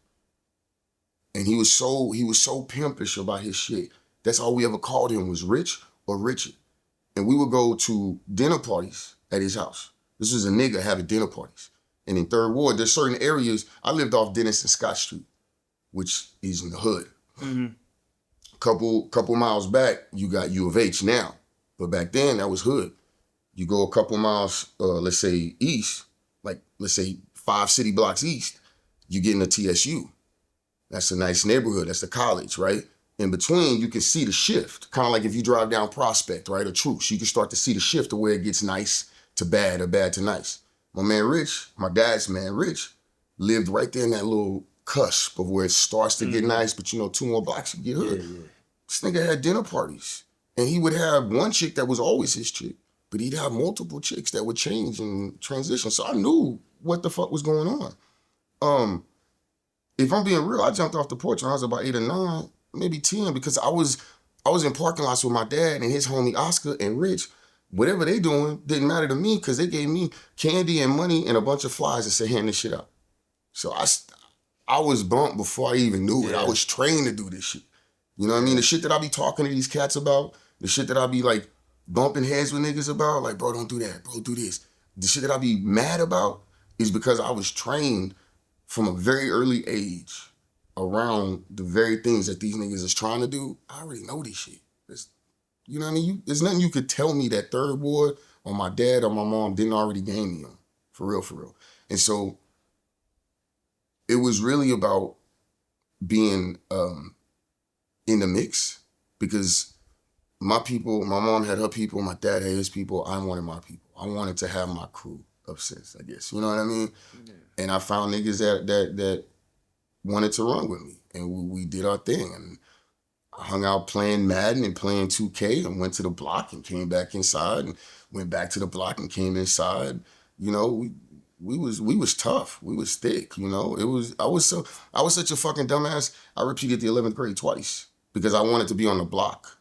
And he was so pimpish about his shit. That's all we ever called him, was Rich or Richard. And we would go to dinner parties at his house. This was a nigga having dinner parties. And in Third Ward, there's certain areas. I lived off Dennis and Scott Street, which is in the hood. Mm-hmm. Couple miles back, you got U of H now. But back then, that was hood. You go a couple miles, let's say east, like let's say 5 city blocks east, you get into TSU. That's a nice neighborhood. That's the college, right? In between, you can see the shift. Kind of like if you drive down Prospect, right, or Truce, you can start to see the shift of where it gets nice to bad or bad to nice. My man Rich, my dad's man Rich, lived right there in that little cusp of where it starts to get nice, but 2 more blocks you get hood. Yeah. This nigga had dinner parties. And he would have one chick that was always his chick, but he'd have multiple chicks that would change and transition. So I knew what the fuck was going on. If I'm being real, I jumped off the porch when I was about 8 or 9, maybe 10, because I was in parking lots with my dad and his homie Oscar and Rich. Whatever they doing didn't matter to me, because they gave me candy and money and a bunch of flyers that said, hand this shit out. So I was bumped before I even knew it. I was trained to do this shit. You know what I mean? The shit that I be talking to these cats about, the shit that I be like bumping heads with niggas about, like, bro, don't do that, bro, do this. The shit that I be mad about is because I was trained from a very early age around the very things that these niggas is trying to do. I already know this shit. You know what I mean? There's nothing you could tell me that Third Ward or my dad or my mom didn't already gain me on. For real. And so it was really about being in the mix, because my people, my mom had her people, my dad had his people. I wanted my people. I wanted to have my crew of sense, I guess. You know what I mean? Yeah. And I found niggas that wanted to run with me, and we did our thing. And I hung out playing Madden and playing 2K, and went to the block and came back inside, and went back to the block and came inside. You know, we was tough. We was thick, you know. I was such a fucking dumbass. I repeated the 11th grade twice because I wanted to be on the block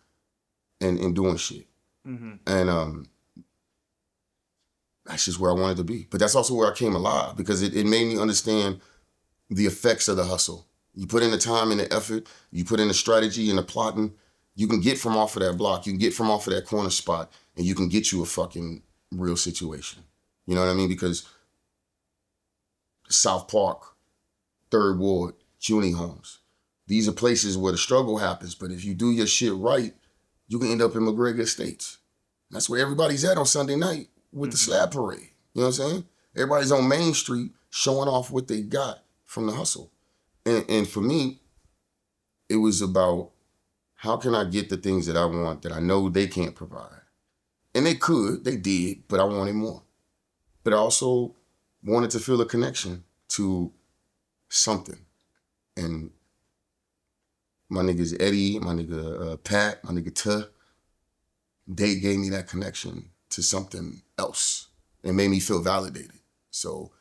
and doing shit. Mm-hmm. And that's just where I wanted to be. But that's also where I came alive because it made me understand the effects of the hustle. You put in the time and the effort, you put in the strategy and the plotting, you can get from off of that block, you can get from off of that corner spot, and you can get you a fucking real situation. You know what I mean? Because South Park, Third Ward, Cuny Homes, these are places where the struggle happens, but if you do your shit right, you can end up in McGregor Estates. That's where everybody's at on Sunday night with the slab parade. You know what I'm saying? Everybody's on Main Street showing off what they got from the hustle. And for me, it was about how can I get the things that I want that I know they can't provide? And they did, but I wanted more. But I also wanted to feel a connection to something. And my niggas Eddie, my nigga Pat, my nigga Tuh, they gave me that connection to something else. It made me feel validated. So,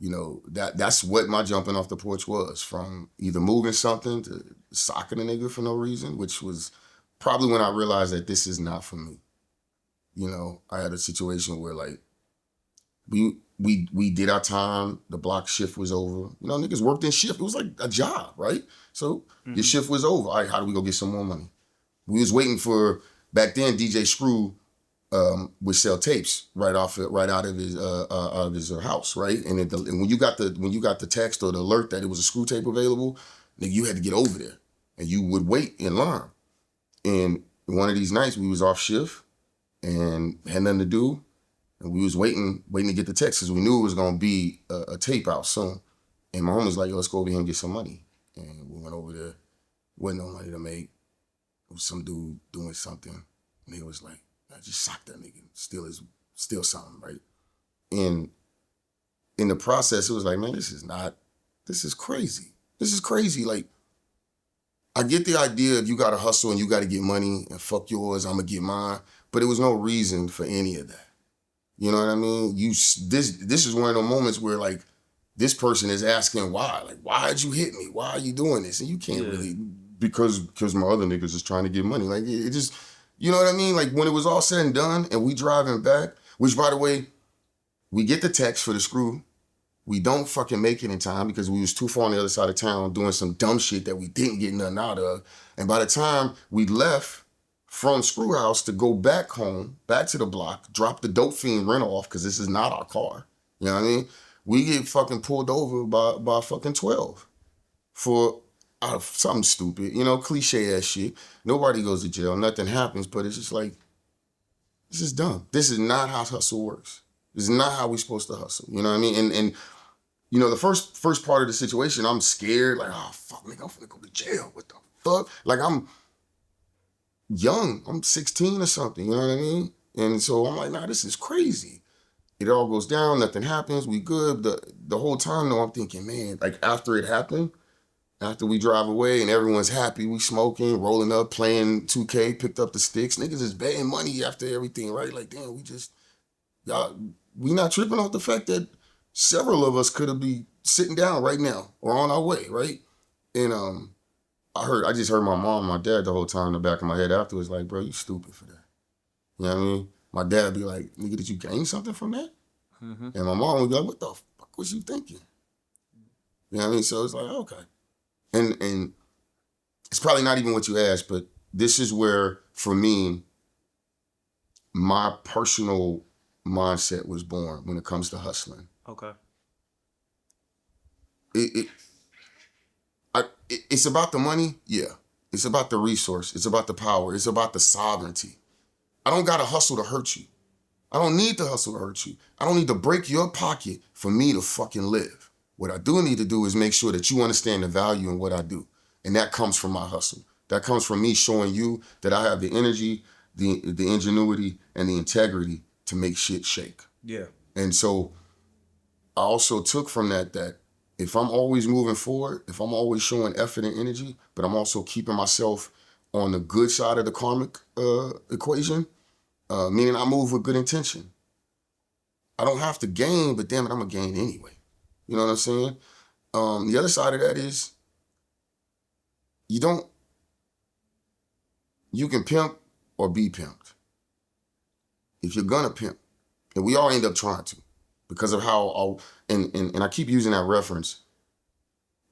you know, that's what my jumping off the porch was, from either moving something to socking a nigga for no reason, which was probably when I realized that this is not for me. You know, I had a situation where like we did our time, the block shift was over. You know, niggas worked in shift. It was like a job, right? So your shift was over. All right, how do we go get some more money? We was waiting for, back then DJ Screw would sell tapes right out of his house, right? And when you got the text or the alert that it was a screw tape available, nigga, you had to get over there, and you would wait and learn. And one of these nights we was off shift and had nothing to do, and we was waiting to get the text because we knew it was gonna be a tape out soon. And my homie was like, "Yo, let's go over here and get some money." And we went over there, wasn't no money to make. It was some dude doing something, and he was like, I just sock that nigga, steal something, right? And in the process, it was like, man, this is crazy. This is crazy. Like, I get the idea of you gotta hustle and you gotta get money and fuck yours, I'm gonna get mine, but it was no reason for any of that. You know what I mean? This is one of the moments where like, this person is asking why. Like, why'd you hit me? Why are you doing this? And you can't really, because my other niggas is trying to get money. Like, it just, you know what I mean? Like, when it was all said and done and we driving back, which, by the way, we get the text for the screw. We don't fucking make it in time because we was too far on the other side of town doing some dumb shit that we didn't get nothing out of. And by the time we left from Screw House to go back home, back to the block, drop the dope fiend rent off because this is not our car. You know what I mean? We get fucking pulled over by fucking 12 for something stupid, you know, cliche ass shit. Nobody goes to jail, nothing happens, but it's just like, this is dumb. This is not how hustle works. This is not how we supposed to hustle. You know what I mean? And you know, the first part of the situation, I'm scared, like, oh fuck, nigga, I'm finna go to jail. What the fuck? Like, I'm young, I'm 16 or something, you know what I mean? And so I'm like, nah, this is crazy. It all goes down, nothing happens, we good. The whole time though, I'm thinking, man, like after it happened, after we drive away and everyone's happy, we smoking, rolling up, playing 2K, picked up the sticks. Niggas is betting money after everything, right? Like, damn, we not tripping off the fact that several of us could be sitting down right now or on our way, right? And I just heard my mom and my dad the whole time in the back of my head afterwards, like, bro, you stupid for that. You know what I mean? My dad would be like, nigga, did you gain something from that? Mm-hmm. And my mom would be like, what the fuck was you thinking? You know what I mean? So it's like, okay. And it's probably not even what you asked, but this is where, for me, my personal mindset was born when it comes to hustling. Okay. It's about the money, yeah. It's about the resource. It's about the power. It's about the sovereignty. I don't gotta hustle to hurt you. I don't need to hustle to hurt you. I don't need to break your pocket for me to fucking live. What I do need to do is make sure that you understand the value in what I do. And that comes from my hustle. That comes from me showing you that I have the energy, the ingenuity, and the integrity to make shit shake. Yeah. And so I also took from that if I'm always moving forward, if I'm always showing effort and energy, but I'm also keeping myself on the good side of the karmic equation, meaning I move with good intention, I don't have to gain, but damn it, I'm gonna gain anyway. You know what I'm saying? The other side of that is you can pimp or be pimped. If you're gonna pimp, and we all end up trying to, because of how, and I keep using that reference,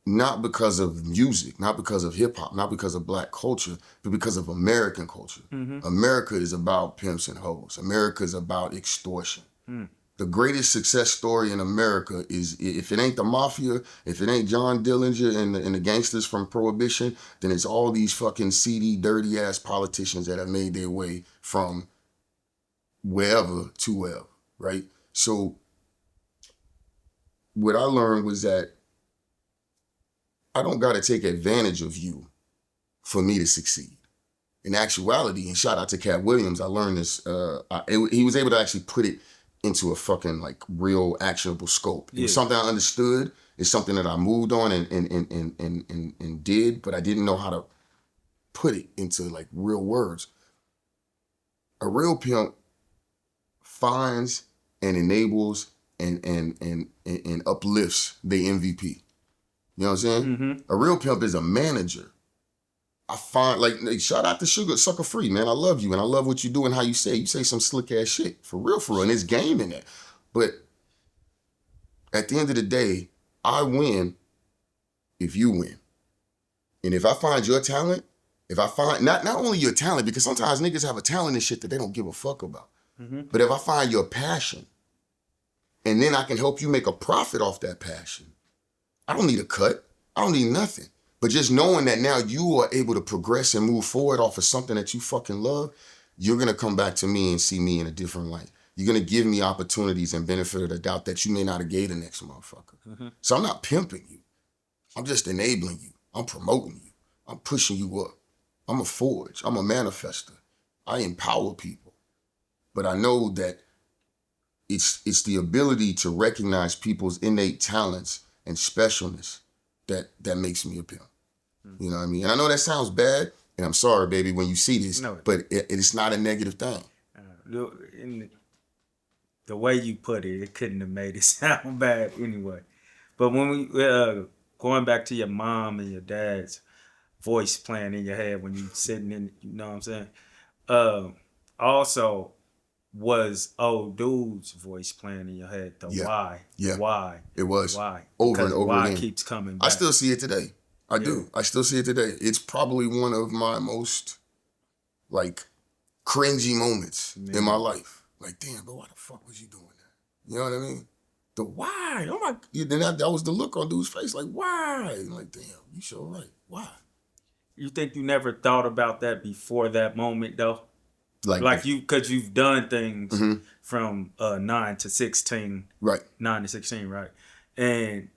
not because of music, not because of hip hop, not because of black culture, but because of American culture. Mm-hmm. America is about pimps and hoes. America is about extortion. The greatest success story in America is, if it ain't the mafia, if it ain't John Dillinger and the gangsters from Prohibition, then it's all these fucking seedy, dirty ass politicians that have made their way from wherever to wherever, right? So what I learned was that I don't got to take advantage of you for me to succeed. In actuality, and shout out to Cat Williams, I learned this. He was able to actually put it into a fucking like real actionable scope. It was something I understood. It's something that I moved on and did, but I didn't know how to put it into like real words. A real pimp finds and enables and uplifts the MVP. You know what I'm saying? Mm-hmm. A real pimp is a manager. I find, like, shout out to Sucker Free, man. I love you and I love what you do and how you say. You say some slick ass shit. For real, and it's game in that. But at the end of the day, I win if you win. And if I find your talent, if I find, not only your talent, because sometimes niggas have a talent and shit that they don't give a fuck about. Mm-hmm. But if I find your passion, and then I can help you make a profit off that passion, I don't need a cut. I don't need nothing. But just knowing that now you are able to progress and move forward off of something that you fucking love, you're going to come back to me and see me in a different light. You're going to give me opportunities and benefit of the doubt that you may not have gave the next motherfucker. Mm-hmm. So I'm not pimping you. I'm just enabling you. I'm promoting you. I'm pushing you up. I'm a forge. I'm a manifester. I empower people. But I know that it's the ability to recognize people's innate talents and specialness that makes me a pimp. You know what I mean? And I know that sounds bad, and I'm sorry, baby, when you see this, but it's not a negative thing. In the way you put it, it couldn't have made it sound bad anyway. But when we, going back to your mom and your dad's voice playing in your head when you sitting in, you know what I'm saying? Also, was old dude's voice playing in your head? Why? Yeah. Why? It was. Why? Over and over why again. Keeps coming back. I still see it today. I do. I still see it today. It's probably one of my most, like, cringy moments in my life. Like, damn, but why the fuck was you doing that? You know what I mean? The why? Oh my! Then that was the look on dude's face. Like, why? I'm like, damn, you sure right. Why? You think you never thought about that before that moment, though? Like you, because you've done things from 9 to 16. Right. 9 to 16, right? And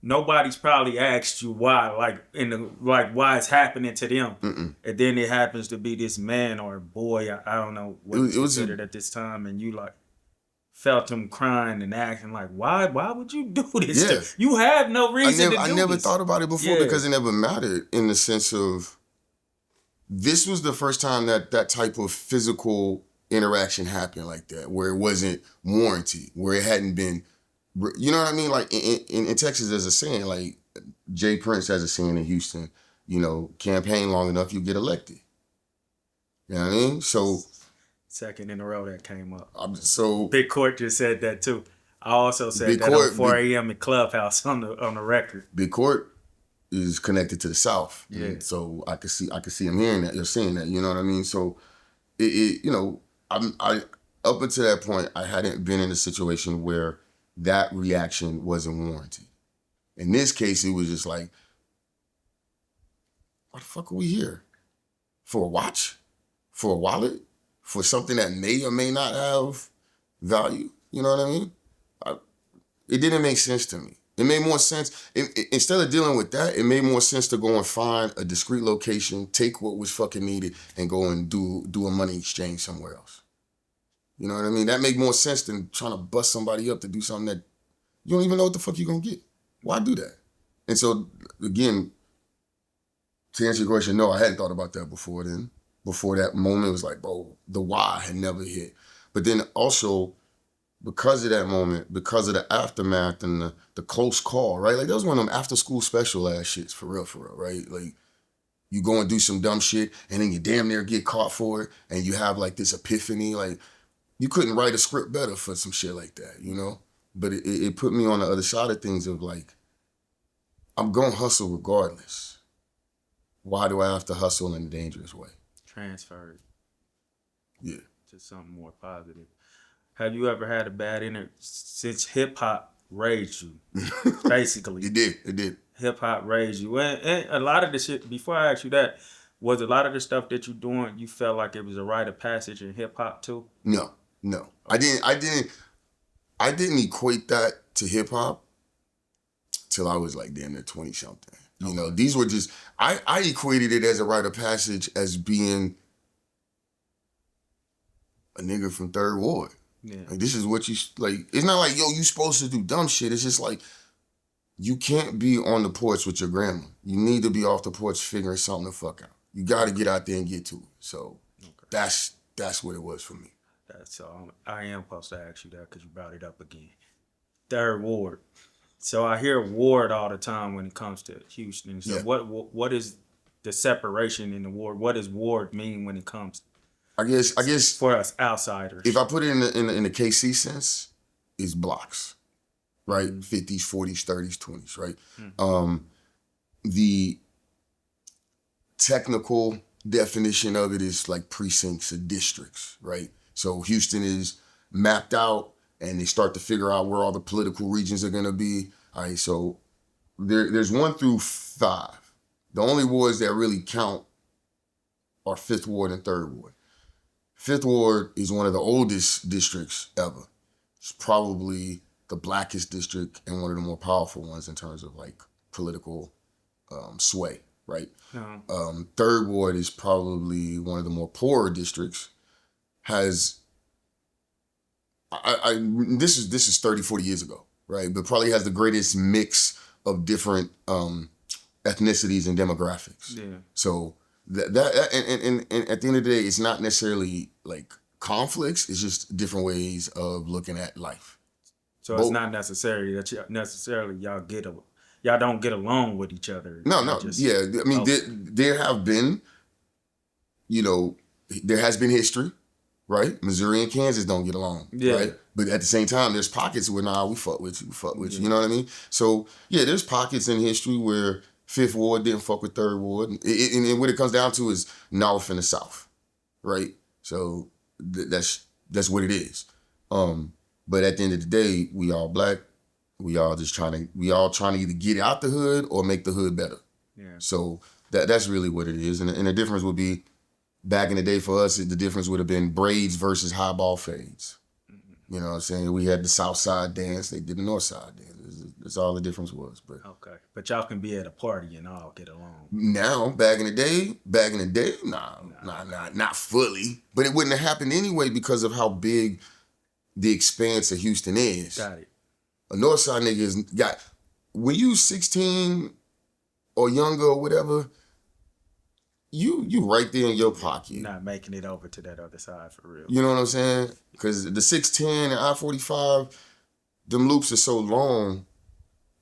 nobody's probably asked you why, why it's happening to them. Mm-mm. And then it happens to be this man or boy, I don't know what it was considered at this time, and you like felt him crying and acting like, why would you do this? Yeah. You have no reason to do this. I never thought about it before because it never mattered in the sense of this was the first time that type of physical interaction happened like that, where it wasn't warranted, where it hadn't been, you know what I mean? Like in Texas, there's a saying, like Jay Prince has a saying in Houston, you know, campaign long enough, you get elected. You know what I mean? So second in a row that came up. So Big Court just said that too. I also said that on 4 a.m. in Clubhouse on the record. Big Court is connected to the South. Yeah. So I could see him hearing that. You're saying that, you know what I mean? So it you know, I up until that point, I hadn't been in a situation where that reaction wasn't warranted. In this case, it was just like, why the fuck are we here? For a watch? For a wallet? For something that may or may not have value? You know what I mean? It didn't make sense to me. It made more sense. Instead of dealing with that, it made more sense to go and find a discrete location, take what was fucking needed, and go and do a money exchange somewhere else. You know what I mean? That made more sense than trying to bust somebody up to do something that you don't even know what the fuck you're going to get. Why do that? And so, again, to answer your question, no, I hadn't thought about that before then. Before that moment, it was like, bro, the why had never hit. But then also, because of that moment, because of the aftermath and the close call, right? Like that was one of them after school special ass shits, for real, right? Like you go and do some dumb shit and then you damn near get caught for it and you have like this epiphany. Like you couldn't write a script better for some shit like that, you know? But it put me on the other side of things of like, I'm gonna hustle regardless. Why do I have to hustle in a dangerous way? Transferred. Yeah. To something more positive. Have you ever had a bad since hip hop raised you? Basically. It did. Hip hop raised you. And a lot of the shit, before I ask you that, was a lot of the stuff that you doing, you felt like it was a rite of passage in hip hop too? No. Okay. I didn't equate that to hip hop till I was like damn near 20 something. You know, these were just I equated it as a rite of passage as being a nigga from Third Ward. Yeah. Like this is what you like. It's not like, yo, you supposed to do dumb shit. It's just like you can't be on the porch with your grandma. You need to be off the porch figuring something the fuck out. You got to get out there and get to it. So that's what it was for me. That's I am supposed to ask you that because you brought it up again. Third Ward. So I hear Ward all the time when it comes to Houston. So what is the separation in the Ward? What does Ward mean when it comes? I guess for us outsiders. If I put it in the KC sense, it's blocks, right? 50s, 40s, 30s, 20s, right? The technical definition of it is like precincts or districts, right? So Houston is mapped out and they start to figure out where all the political regions are gonna be. All right, so there's 1 through 5. The only wards that really count are 5th Ward and 3rd Ward. 5th Ward is one of the oldest districts ever. It's probably the blackest district and one of the more powerful ones in terms of like political sway, right? 3rd Ward is probably one of the more poorer districts. Has this is 30, 40 years ago, right? But probably has the greatest mix of different ethnicities and demographics. Yeah. So that and at the end of the day, it's not necessarily like conflicts. It's just different ways of looking at life. So it's not necessary that y'all don't get along with each other. No. Yeah, I mean, there have been, you know, there has been history, right? Missouri and Kansas don't get along, right? But at the same time, there's pockets where, we fuck with you, you know what I mean? So, yeah, there's pockets in history where 5th Ward didn't fuck with 3rd Ward. And what it comes down to is North and the South, right? So that's what it is. But at the end of the day, we all black. We all trying to either get out the hood or make the hood better. Yeah. So that's really what it is. And the difference would be, back in the day for us, the difference would have been braids versus highball fades. Mm-hmm. You know what I'm saying? We had the South Side dance. They did the North Side dance. That's all the difference was. But okay. But y'all can be at a party and all get along. Now, back in the day, nah, not fully. But it wouldn't have happened anyway because of how big the expanse of Houston is. Got it. A Northside nigga got, when you 16 or younger or whatever, you right there in your pocket. Not making it over to that other side for real. You know what I'm saying? Because the 610 and I-45, them loops are so long,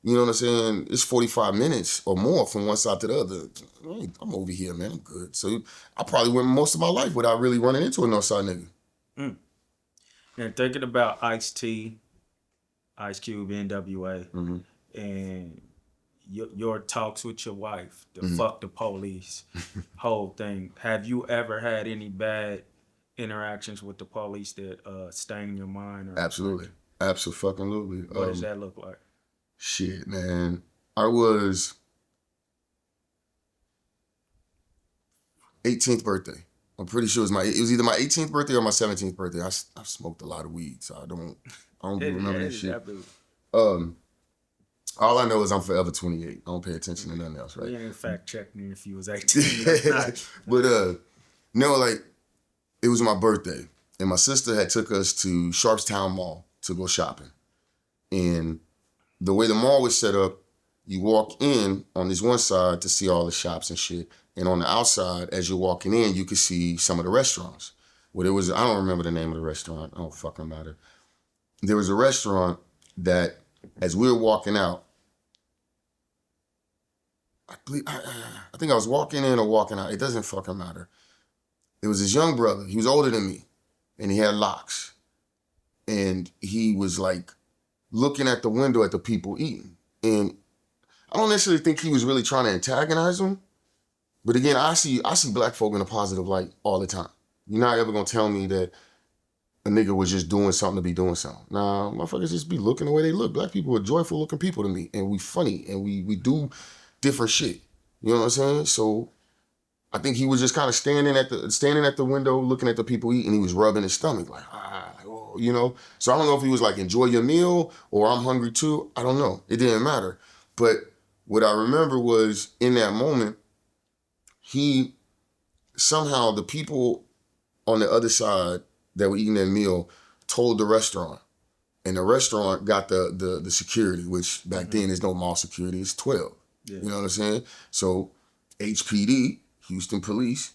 you know what I'm saying? It's 45 minutes or more from one side to the other. I'm over here, man. I'm good. So I probably went most of my life without really running into a Northside nigga. Mm. And thinking about Ice-T, Ice Cube, NWA, and your talks with your wife, the fuck the police whole thing. Have you ever had any bad interactions with the police that stain your mind? Or Absolutely. Absolutely. What does that look like? Shit, man. I was 18th birthday. I'm pretty sure it was either my 18th birthday or my 17th birthday. I smoked a lot of weed, so I don't remember that shit. All I know is I'm forever 28. I don't pay attention to nothing else, right? We ain't fact checking if you was 18. But no, like, it was my birthday, and my sister had took us to Sharpstown Mall to go shopping. And the way the mall was set up, you walk in on this one side to see all the shops and shit, and on the outside, as you're walking in, you could see some of the restaurants. Well, I don't remember the name of the restaurant. I don't fucking matter. there was a restaurant that, as we were walking out, I think I was walking in or walking out. It doesn't fucking matter. There was this young brother. He was older than me, and he had locks. And he was like looking at the window at the people eating. And I don't necessarily think he was really trying to antagonize them. But again, I see black folk in a positive light all the time. You're not ever gonna tell me that a nigga was just doing something to be doing something. Nah, motherfuckers just be looking the way they look. Black people are joyful looking people to me, and we funny, and we do different shit. You know what I'm saying? So I think he was just kind of standing at the window, looking at the people eating. He was rubbing his stomach like, oh, you know. So I don't know if he was like, enjoy your meal, or I'm hungry too. I don't know. It didn't matter. But what I remember was in that moment, he somehow, the people on the other side that were eating that meal told the restaurant, and the restaurant got the security, which back then is no mall security, it's 12. Yeah. You know what I'm saying? So HPD, Houston Police,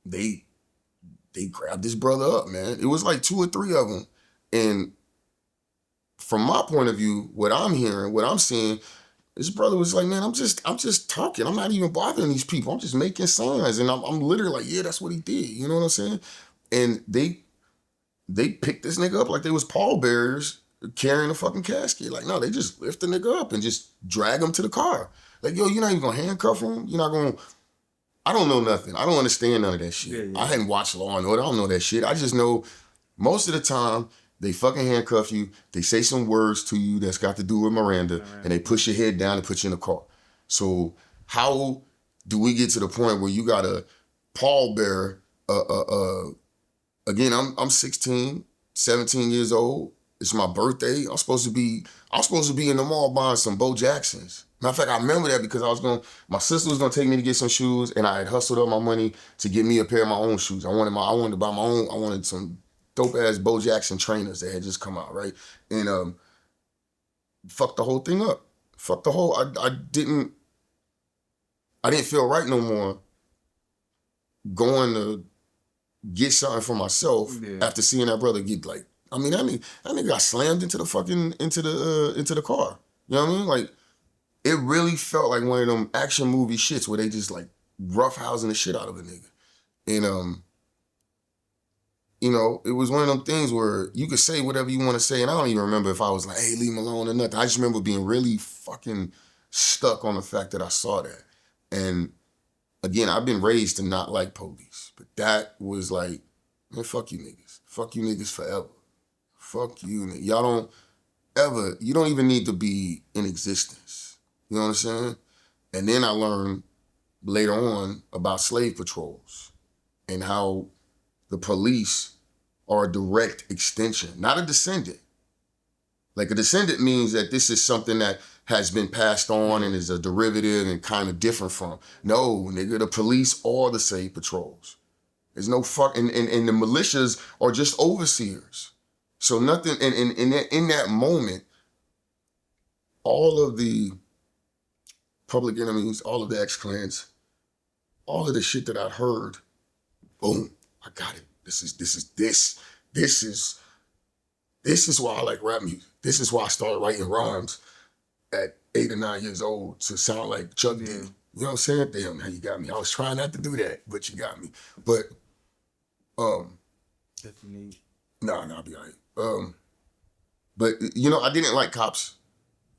they grabbed this brother up, man. It was like 2 or 3 of them. And from my point of view, what I'm hearing, what I'm seeing, this brother was like, man, I'm just talking. I'm not even bothering these people. I'm just making signs. And I'm literally like, yeah, that's what he did. You know what I'm saying? And they picked this nigga up like they was pallbearers carrying a fucking casket. Like, no, they just lift the nigga up and just drag him to the car. Like, yo, you're not even gonna handcuff him? You're not gonna... I don't know nothing. I don't understand none of that shit. Yeah. I hadn't watched Law and Order. I don't know that shit. I just know most of the time they fucking handcuff you. They say some words to you that's got to do with Miranda, and they push your head down and put you in the car. So how do we get to the point where you got a pallbearer? Again, I'm 16, 17 years old. It's my birthday. I'm supposed to be in the mall buying some Bo Jacksons. Matter of fact, I remember that because my sister was gonna take me to get some shoes, and I had hustled up my money to get me a pair of my own shoes. I wanted to buy my own. I wanted some dope ass Bo Jackson trainers that had just come out, right? And fucked the whole thing up. Fucked the whole. I didn't feel right no more going to get something for myself after seeing that brother get like. I mean, that nigga got slammed into the car. You know what I mean? Like, it really felt like one of them action movie shits where they just like roughhousing the shit out of a nigga. And you know, it was one of them things where you could say whatever you want to say, and I don't even remember if I was like, hey, leave him alone or nothing. I just remember being really fucking stuck on the fact that I saw that. And again, I've been raised to not like police, but that was like, man, fuck you niggas. Fuck you niggas forever. Fuck you niggas. You don't even need to be in existence. You know what I'm saying? And then I learned later on about slave patrols and how the police are a direct extension, not a descendant. Like, a descendant means that this is something that has been passed on and is a derivative and kind of different from. No, nigga, the police are the slave patrols. There's no fuck, and the militias are just overseers. So nothing, in that moment, all of the Public Enemies, all of the ex-clans, all of the shit that I heard, boom, I got it. This is why I like rap music. This is why I started writing rhymes at 8 or 9 years old to sound like Chuck D. You know what I'm saying? Damn, now you got me. I was trying not to do that, but you got me. But, if you need. Nah, I'll be all right. But, you know, I didn't like cops.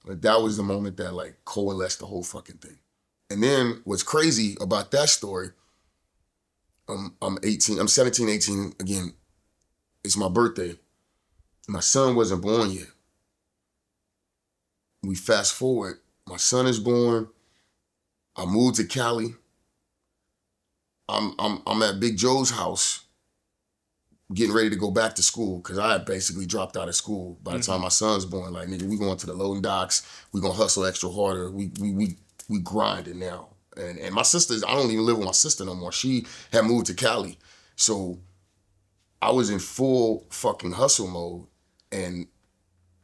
Like, that was the moment that, like, coalesced the whole fucking thing. And then what's crazy about that story, I'm 17, 18, again, it's my birthday. My son wasn't born yet. We fast forward, my son is born. I moved to Cali. I'm at Big Joe's house getting ready to go back to school because I had basically dropped out of school by the time my son's born. Like, nigga, we going to the loading docks. We gonna hustle extra harder. We grinding now. And my sister, I don't even live with my sister no more. She had moved to Cali. So I was in full fucking hustle mode. And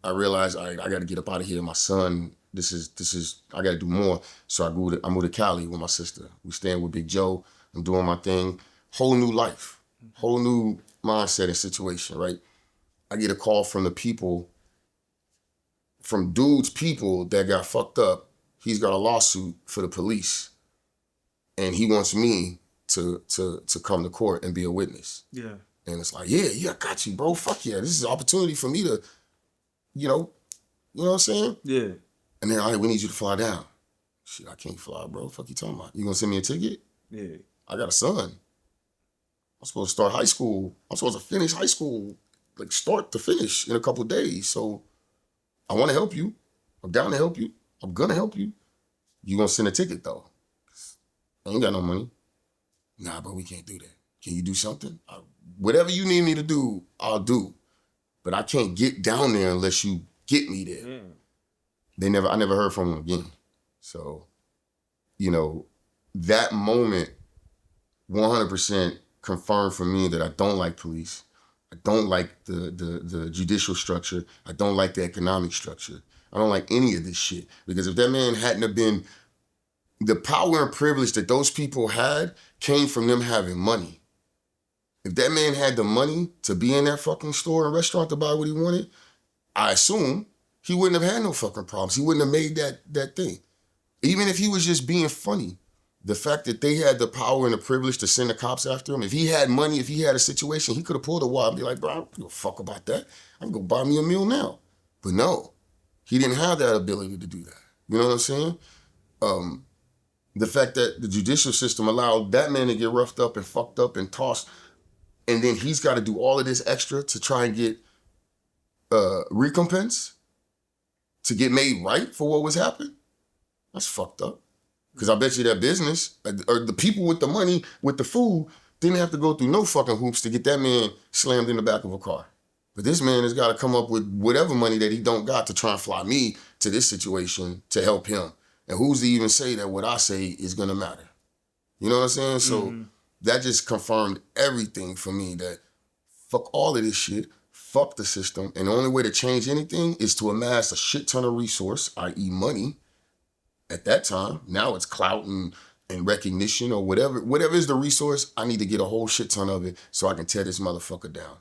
I realized I got to get up out of here. My son, this is I got to do more. So I moved to Cali with my sister. We staying with Big Joe. I'm doing my thing. Whole new life. Whole new mindset and situation, right? I get a call from the people, from dude's people that got fucked up. He's got a lawsuit for the police, and he wants me to come to court and be a witness. Yeah. And it's like, yeah, I got you, bro. Fuck yeah, this is an opportunity for me to, you know what I'm saying? Yeah. And then, all right, we need you to fly down. Shit, I can't fly, bro. Fuck you talking about? You gonna send me a ticket? Yeah. I got a son. I'm supposed to start high school. I'm supposed to finish high school, like start to finish in a couple of days. So I want to help you. I'm down to help you. I'm gonna help you. You gonna send a ticket though? I ain't got no money. Nah, bro, we can't do that. Can you do something? Whatever you need me to do, I'll do. But I can't get down there unless you get me there. Yeah. I never heard from them again. So, that moment 100% confirmed for me that I don't like police. I don't like the judicial structure. I don't like the economic structure. I don't like any of this shit. Because if that man hadn't have been, the power and privilege that those people had came from them having money. If that man had the money to be in that fucking store and restaurant to buy what he wanted, I assume he wouldn't have had no fucking problems. He wouldn't have made that thing. Even if he was just being funny, the fact that they had the power and the privilege to send the cops after him, if he had money, if he had a situation, he could have pulled a wire and be like, bro, I don't give a fuck about that. I can go buy me a meal now. But no, he didn't have that ability to do that. You know what I'm saying? The fact that the judicial system allowed that man to get roughed up and fucked up and tossed, and then he's got to do all of this extra to try and get recompense, to get made right for what was happening, that's fucked up. Because I bet you that business, or the people with the money, with the food, didn't have to go through no fucking hoops to get that man slammed in the back of a car. But this man has got to come up with whatever money that he don't got to try and fly me to this situation to help him. And who's to even say that what I say is going to matter? You know what I'm saying? So that just confirmed everything for me, that fuck all of this shit, fuck the system, and the only way to change anything is to amass a shit ton of resource, i.e. money. At that time, now it's clout and recognition or whatever is the resource. I need to get a whole shit ton of it so I can tear this motherfucker down.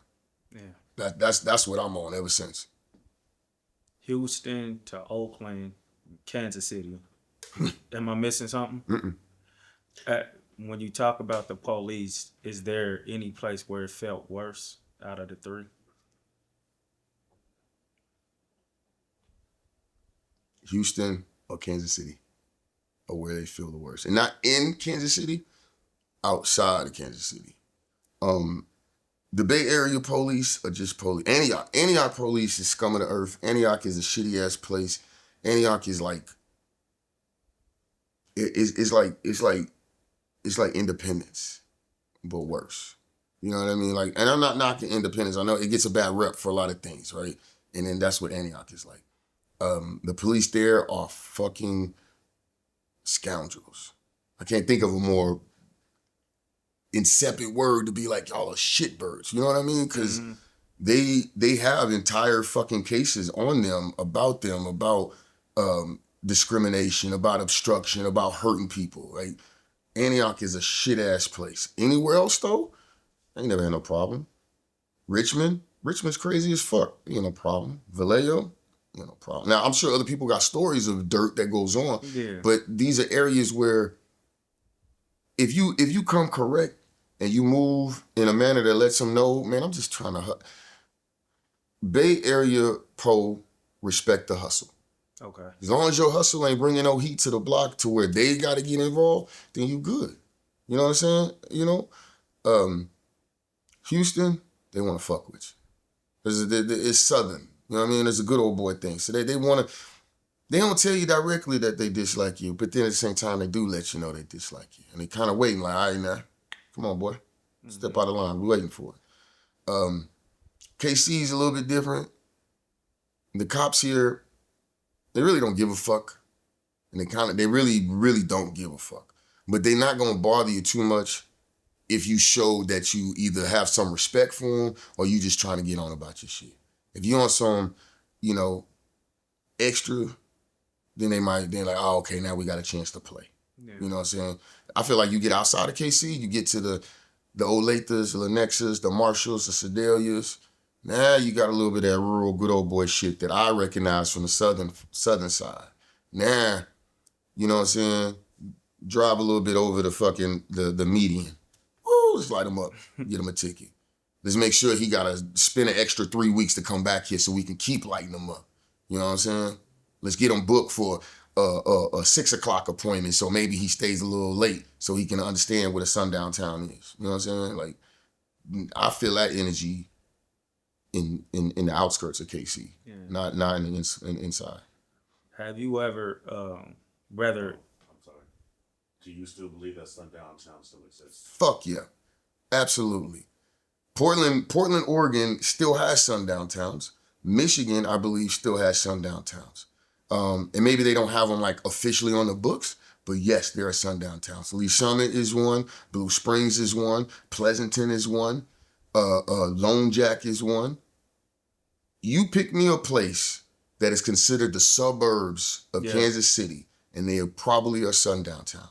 Yeah, that's what I'm on ever since. Houston to Oakland, Kansas City. Am I missing something? When you talk about the police, is there any place where it felt worse out of the three? Houston or Kansas City are where they feel the worst. And not in Kansas City, outside of Kansas City. The Bay Area police are just police. Antioch police is scum of the earth. Antioch is a shitty ass place. Antioch is like, it's like Independence, but worse. You know what I mean? Like, and I'm not knocking Independence. I know it gets a bad rep for a lot of things, right? And then that's what Antioch is like. The police there are fucking scoundrels. I can't think of a more insipid word to be like, y'all are shitbirds. You know what I mean? Because they have entire fucking cases on them about discrimination, about obstruction, about hurting people. Like, Antioch is a shit ass place. Anywhere else though, I ain't never had no problem. Richmond's crazy as fuck. Ain't no problem. Vallejo, no problem. Now, I'm sure other people got stories of dirt that goes on, but these are areas where if you come correct and you move in a manner that lets them know, man, I'm just trying to Bay Area pro respect the hustle. Okay. As long as your hustle ain't bringing no heat to the block to where they got to get involved, then you good. You know what I'm saying? Houston, they want to fuck with you. It's Southern. You know what I mean? It's a good old boy thing. So they don't tell you directly that they dislike you, but then at the same time, they do let you know they dislike you. And they kind of waiting like, all right, now, come on, boy. Step out of line. We're waiting for it. KC's a little bit different. The cops here, they really don't give a fuck. And they really, really don't give a fuck. But they're not going to bother you too much if you show that you either have some respect for them or you just trying to get on about your shit. If you on some, extra, then they're like, oh, okay, now we got a chance to play. Yeah. You know what I'm saying? I feel like you get outside of KC, you get to the Olathes, the Lenexas, the Marshalls, the Sedalias, Now you got a little bit of that rural good old boy shit that I recognize from the southern side. Now, you know what I'm saying? Drive a little bit over the median. Woo, let's light him up. Get him a ticket. Let's make sure he gotta spend an extra 3 weeks to come back here so we can keep lighting him up. You know what I'm saying? Let's get him booked for a 6 o'clock appointment so maybe he stays a little late so he can understand what a sundown town is. You know what I'm saying? Like, I feel that energy in the outskirts of KC, not in the inside. Have you ever rather? I'm sorry. Do you still believe that sundown town still exists? Fuck yeah, absolutely. Portland, Oregon still has sundown towns. Michigan, I believe, still has sundown towns. And maybe they don't have them like officially on the books, but yes, there are sundown towns. Lee Summit is one. Blue Springs is one. Pleasanton is one. Lone Jack is one. You pick me a place that is considered the suburbs of Kansas City, and they are probably a sundown town.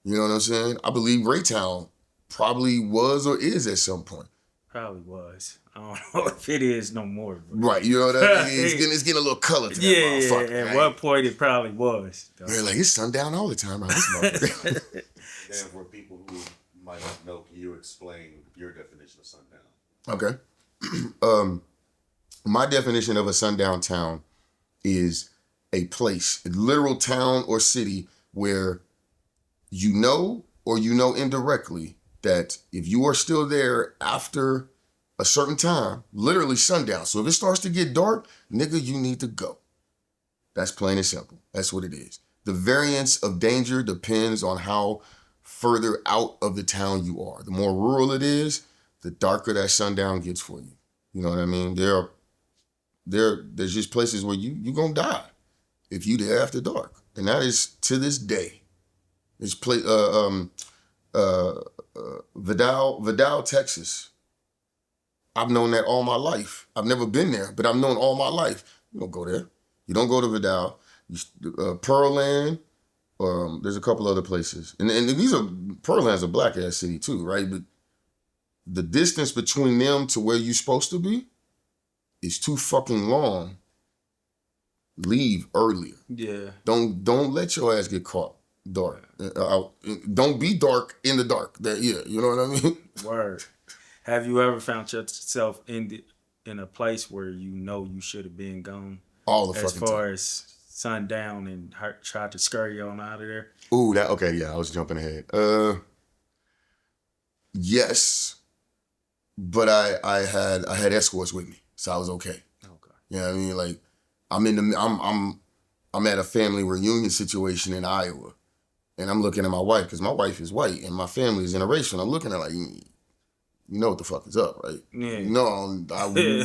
You know what I'm saying? I believe Raytown probably was or is at some point. Probably was. I don't know if it is no more. But. Right, you know what I mean? It's getting a little color to that motherfucker. Yeah, at right? one point it probably was. We're like, it's sundown all the time around this motherfucker. Then for people who might not know, can you explain your definition of sundown? Okay. My definition of a sundown town is a place, a literal town or city where you know or you know indirectly that if you are still there after a certain time, literally sundown. So if it starts to get dark, nigga, you need to go. That's plain and simple. That's what it is. The variance of danger depends on how further out of the town you are. The more rural it is, the darker that sundown gets for you. You know what I mean? There's just places where you gonna die if you there after dark, and that is to this day. It's Vidal, Texas. I've known that all my life. I've never been there, but I've known all my life. You don't go there. You don't go to Vidal. Pearland. There's a couple other places, and Pearland's a black ass city too, right? But the distance between them to where you're supposed to be is too fucking long. Leave earlier. Yeah. Don't let your ass get caught dark. Don't be dark in the dark. You know what I mean? Word. Have you ever found yourself in a place where you know you should have been gone? All the fucking as far time. as sundown and tried to scurry on out of there? Ooh, okay, yeah, I was jumping ahead. Yes, but I had escorts with me, so I was okay. Okay. You know what I mean? Like, I'm at a family reunion situation in Iowa, and I'm looking at my wife because my wife is white and my family is interracial. I'm looking at her like, you know what the fuck is up, right? Yeah. No,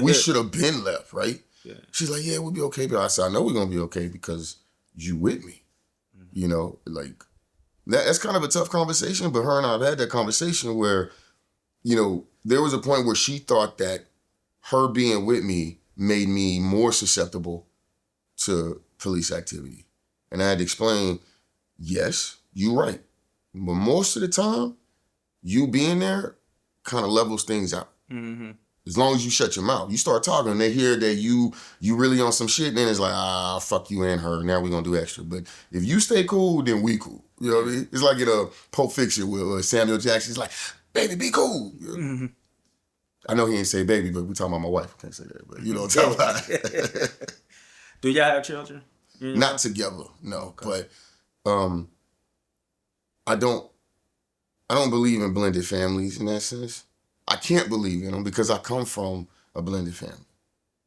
we should have been left, right? Yeah. She's like, yeah, we'll be okay. But I said, I know we're gonna be okay because you with me. Mm-hmm. You know, like that's kind of a tough conversation. But her and I have had that conversation where, you know, there was a point where she thought that her being with me made me more susceptible to police activity. And I had to explain, yes, you're right. But most of the time, you being there kind of levels things out. Mm-hmm. As long as you shut your mouth. You start talking and they hear that you really on some shit, then it's like, fuck you and her. Now we're going to do extra. But if you stay cool, then we cool. You know what I mean? It's like in a Pulp Fiction with Samuel Jackson. It's like, baby, be cool. Mm-hmm. I know he ain't say baby, but we talking about my wife. I can't say that. But you know what I'm talking about. Do y'all have children? Not together, no. Okay. But I don't believe in blended families in that sense. I can't believe in them because I come from a blended family.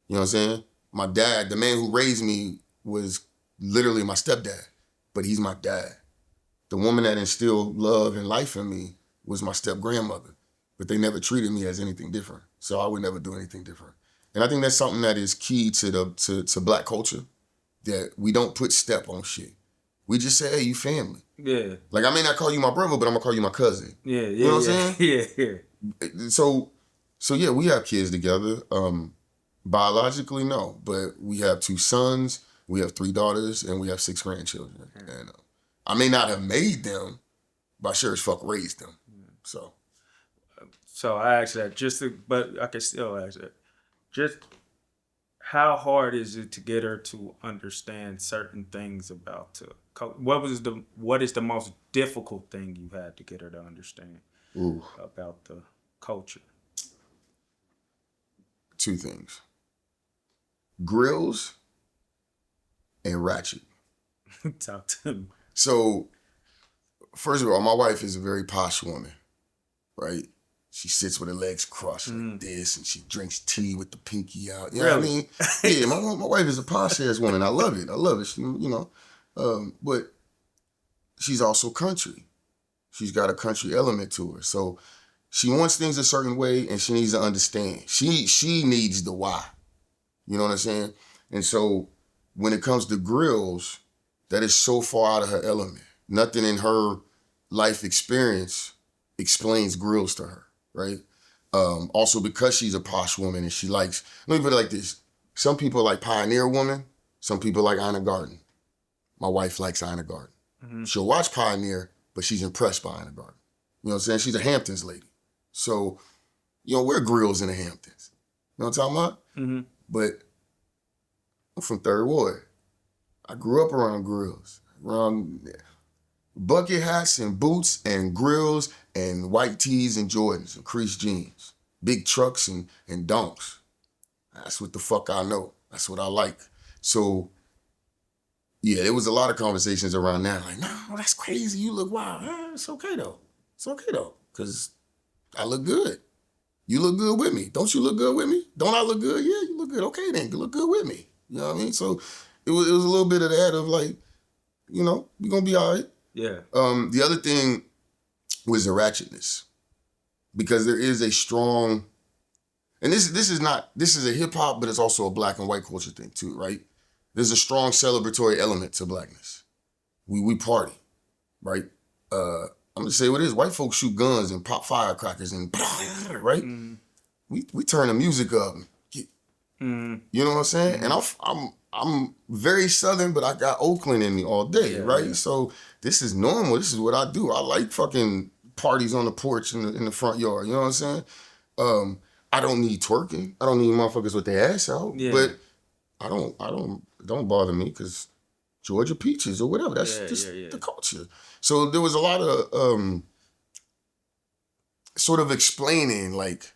You know what I'm saying? My dad, the man who raised me, was literally my stepdad, but he's my dad. The woman that instilled love and life in me was my step-grandmother, but they never treated me as anything different, so I would never do anything different. And I think that's something that is key to Black culture, that we don't put step on shit. We just say, hey, you family. Yeah. Like, I may not call you my brother, but I'm going to call you my cousin. Yeah, you know what I'm saying? Yeah. So yeah, we have kids together. Biologically, no, but we have 2 sons, we have 3 daughters, and we have 6 grandchildren. And I may not have made them, but I sure as fuck raised them. So I asked that but I can still ask that. just how hard is it to get her to understand certain things about the what is the most difficult thing you had to get her to understand Ooh, about the culture? two things: grills and ratchet. Talk to me. So, first of all, my wife is a very posh woman, right? She sits with her legs crossed like this, and she drinks tea with the pinky out. You know what I mean? Yeah, my wife is a posh ass woman. I love it. I love it. She, but she's also country. She's got a country element to her. So she wants things a certain way, and she needs to understand. She needs the why. You know what I'm saying? And so when it comes to grills, that is so far out of her element. Nothing in her life experience explains grills to her, right? Also, because she's a posh woman and she likes, let me put it like this. Some people like Pioneer Woman. Some people like Ina Garten. My wife likes Ina Garten. Mm-hmm. She'll watch Pioneer, but she's impressed by Ina Garten. You know what I'm saying? She's a Hamptons lady. So, we're grills in the Hamptons. You know what I'm talking about? Mm-hmm. But I'm from Third Ward. I grew up around grills, around bucket hats and boots and grills and white tees and Jordans and creased jeans, big trucks and donks. That's what the fuck I know. That's what I like. So, yeah, there was a lot of conversations around that. Like, no, that's crazy. You look wild. It's okay though. It's okay though, because I look good. You look good with me. Don't you look good with me? Don't I look good? Yeah, you look good. Okay then, you look good with me. You know what I mean? So it was a little bit of that of like, we're gonna be all right. Yeah. The other thing was the ratchetness. Because there is a strong, and this is a hip hop, but it's also a black and white culture thing too, right? There's a strong celebratory element to blackness. We party, right? I'm gonna say what it is. White folks shoot guns and pop firecrackers and right? Mm. We turn the music up. You know what I'm saying? Mm. And I'm very Southern, but I got Oakland in me all day, right? Yeah. So this is normal. This is what I do. I like fucking parties on the porch in the front yard. You know what I'm saying? I don't need twerking. I don't need motherfuckers with their ass out. Yeah. But it don't bother me because Georgia peaches or whatever. That's the culture. So there was a lot of sort of explaining like,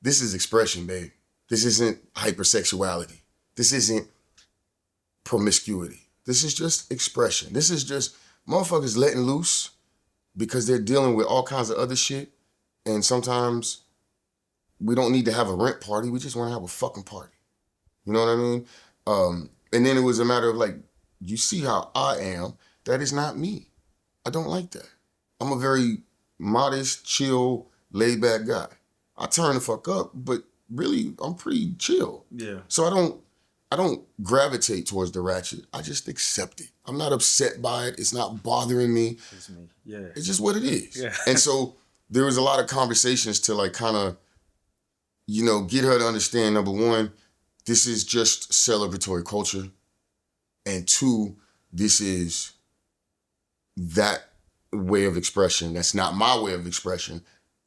this is expression, babe. This isn't hypersexuality. This isn't promiscuity. This is just expression. This is just motherfuckers letting loose because they're dealing with all kinds of other shit. And sometimes we don't need to have a rent party. We just want to have a fucking party. You know what I mean? And then it was a matter of like, you see how I am. That is not me. I don't like that. I'm a very modest, chill, laid back guy. I turn the fuck up, but really, I'm pretty chill. Yeah. So I don't gravitate towards the ratchet. I just accept it. I'm not upset by it. It's not bothering me. It's me. Yeah. It's just what it is. Yeah. And so there was a lot of conversations to like kind of, get her to understand, number one, this is just celebratory culture. And two, this is that way of expression. That's not my way of expression.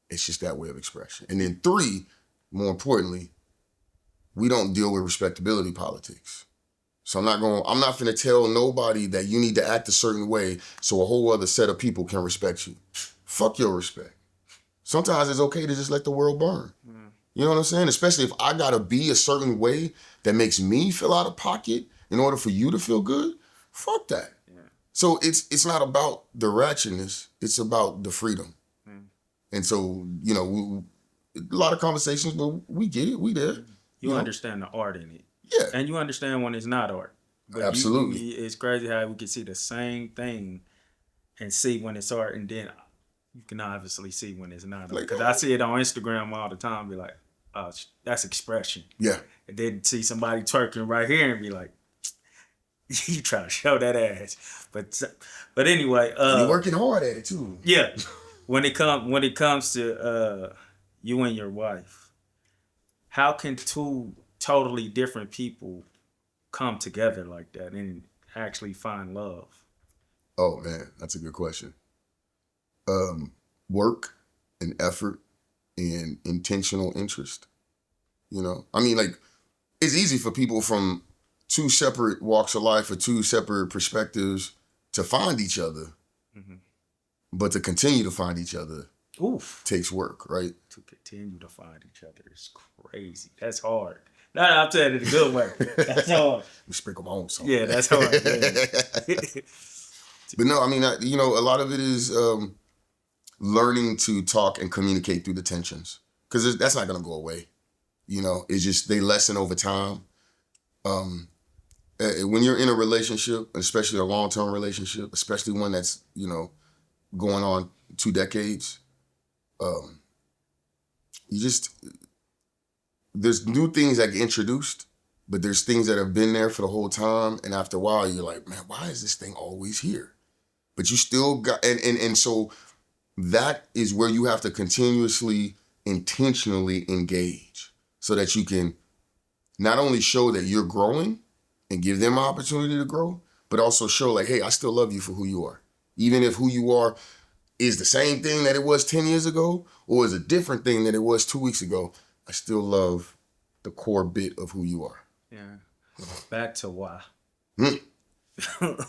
It's just that way of expression. And then three, more importantly, we don't deal with respectability politics. So I'm not finna tell nobody that you need to act a certain way so a whole other set of people can respect you. Fuck your respect. Sometimes it's okay to just let the world burn. Mm. You know what I'm saying? Especially if I gotta be a certain way that makes me feel out of pocket in order for you to feel good. Fuck that. Yeah. So it's not about the ratchetness. It's about the freedom. Mm. And so, a lot of conversations, but we get it. We there. You understand the art in it. Yeah. And you understand when it's not art. But absolutely. It's crazy how we can see the same thing and see when it's art, and then you can obviously see when it's not art. Because I see it on Instagram all the time, be like, oh, that's expression. Yeah. And then see somebody twerking right here and be like, you try to show that ass. But anyway. You're working hard at it too. Yeah. When it comes to you and your wife, how can two totally different people come together like that and actually find love? Oh man, that's a good question. Work and effort and intentional interest. You know, I mean, like, it's easy for people from two separate walks of life or two separate perspectives to find each other, but to continue to find each other Oof. takes work, right? To continue to find each other is crazy. That's hard. No, I'm saying it a good way. That's hard. We sprinkle my own salt. Yeah, that's hard. Yeah. But no, I mean, you know, a lot of it is learning to talk and communicate through the tensions, because that's not going to go away. You know, it's just they lessen over time. When you're in a relationship, especially a long-term relationship, especially one that's, you know, going on 2 decades, there's new things that get introduced, but there's things that have been there for the whole time. And after a while, you're like, man, why is this thing always here? But you still got, and so that is where you have to continuously, intentionally engage so that you can not only show that you're growing and give them an opportunity to grow, but also show like, hey, I still love you for who you are. Even if who you are is the same thing that it was 10 years ago or is a different thing than it was 2 weeks ago, I still love the core bit of who you are. Yeah. Back to why. Mm.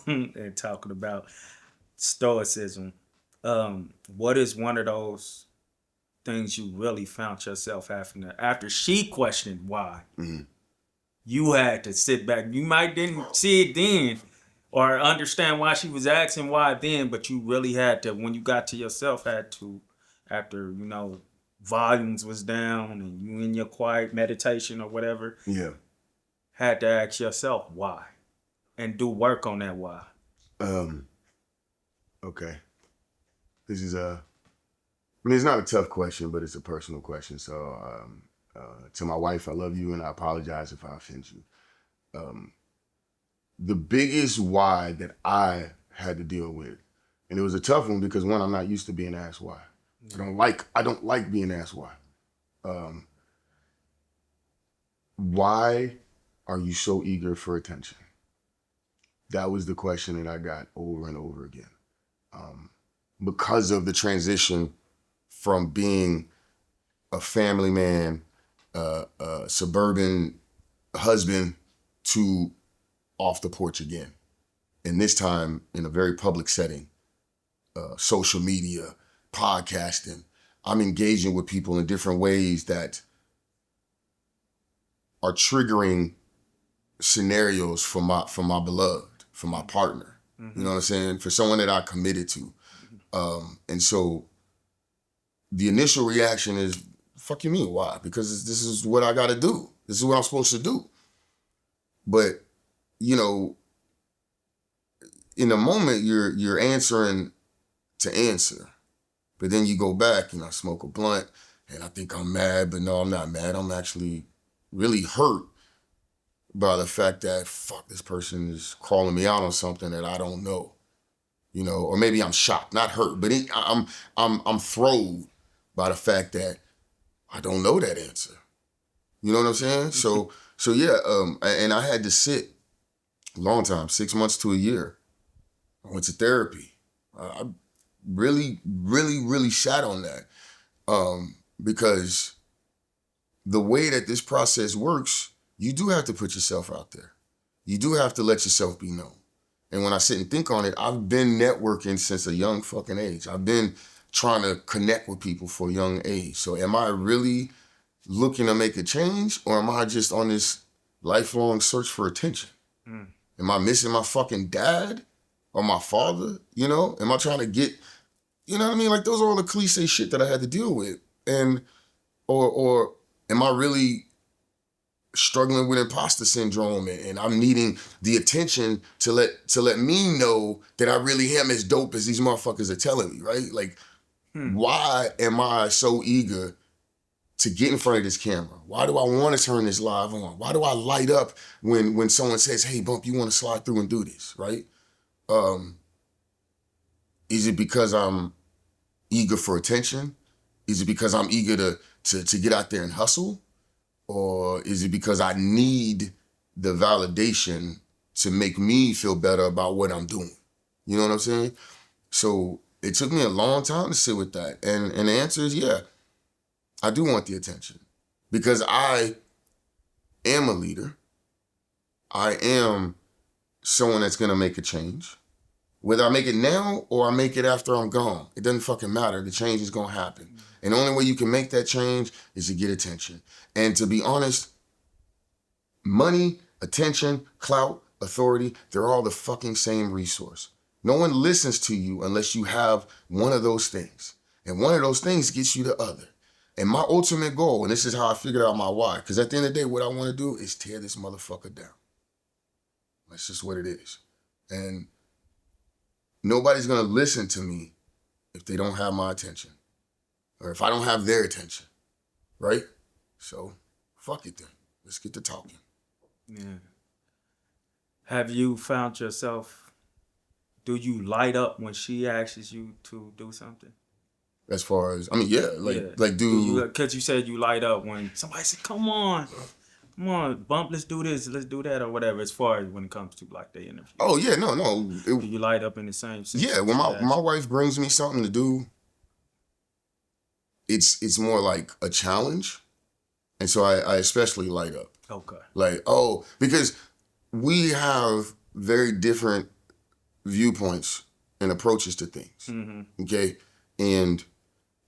And talking about stoicism. What is one of those things you really found yourself having to, after she questioned why, you had to sit back. You might didn't see it then or understand why she was asking why then, but you really had to, when you got to yourself, had to, after, you know, volumes was down and you in your quiet meditation or whatever, had to ask yourself why and do work on that why. Okay. This is I mean, it's not a tough question, but it's a personal question. So to my wife, I love you and I apologize if I offend you. The biggest why that I had to deal with, and it was a tough one because one, I'm not used to being asked why. I don't like being asked why. Why are you so eager for attention? That was the question that I got over and over again. Because of the transition from being a family man, a suburban husband, to off the porch again. And this time in a very public setting, social media, podcasting. I'm engaging with people in different ways that are triggering scenarios for my beloved, for my partner. You know what I'm saying? For someone that I committed to. And so the initial reaction is, fuck you mean, why? Because this is what I gotta do. This is what I'm supposed to do. But, you know, in the moment you're answering to answer. But then you go back, you know, I smoke a blunt and I think I'm mad, but no, I'm not mad. I'm actually really hurt by the fact that, fuck, this person is calling me out on something that I don't know. You know, or maybe I'm shocked, not hurt, but I'm thrown by the fact that I don't know that answer. You know what I'm saying? So yeah, and I had to sit a long time, 6 months to a year. I went to therapy. I really sat on that because the way that this process works, you do have to put yourself out there. You do have to let yourself be known. And when I sit and think on it, I've been networking since a young fucking age. I've been trying to connect with people for a young age. So am I really looking to make a change, or am I just on this lifelong search for attention? Am I missing my fucking dad or my father? You know, am I trying to get, you know what I mean? Like, those are all the cliche shit that I had to deal with. And, or am I really struggling with imposter syndrome and I'm needing the attention to let me know that I really am as dope as these motherfuckers are telling me, right? Like, why am I so eager to get in front of this camera? Why do I want to turn this live on? Why do I light up when someone says, hey, Bump, you want to slide through and do this, right? Is it because I'm eager for attention? Is it because I'm eager to get out there and hustle? Or is it because I need the validation to make me feel better about what I'm doing? You know what I'm saying? So it took me a long time to sit with that. And the answer is, yeah, I do want the attention. Because I am a leader. I am someone that's gonna make a change. Whether I make it now or I make it after I'm gone, it doesn't fucking matter. The change is gonna happen. And the only way you can make that change is to get attention. And to be honest, money, attention, clout, authority, they're all the fucking same resource. No one listens to you unless you have one of those things. And one of those things gets you the other. And my ultimate goal, and this is how I figured out my why, because at the end of the day, what I want to do is tear this motherfucker down. That's just what it is. And nobody's going to listen to me if they don't have my attention. Or if I don't have their attention. Right? So, fuck it then. Let's get to talking. Yeah. Have you found yourself, do you light up when she asks you to do something? As far as, I mean, yeah. Because you said you light up when somebody said, come on, bump, let's do this, let's do that, or whatever, as far as when it comes to like the interview. Oh, yeah, no. Do you light up in the same sense? Yeah, when my wife brings me something to do, it's more like a challenge. And so I especially light up. Okay. Like, because we have very different viewpoints and approaches to things. Mm-hmm. Okay? And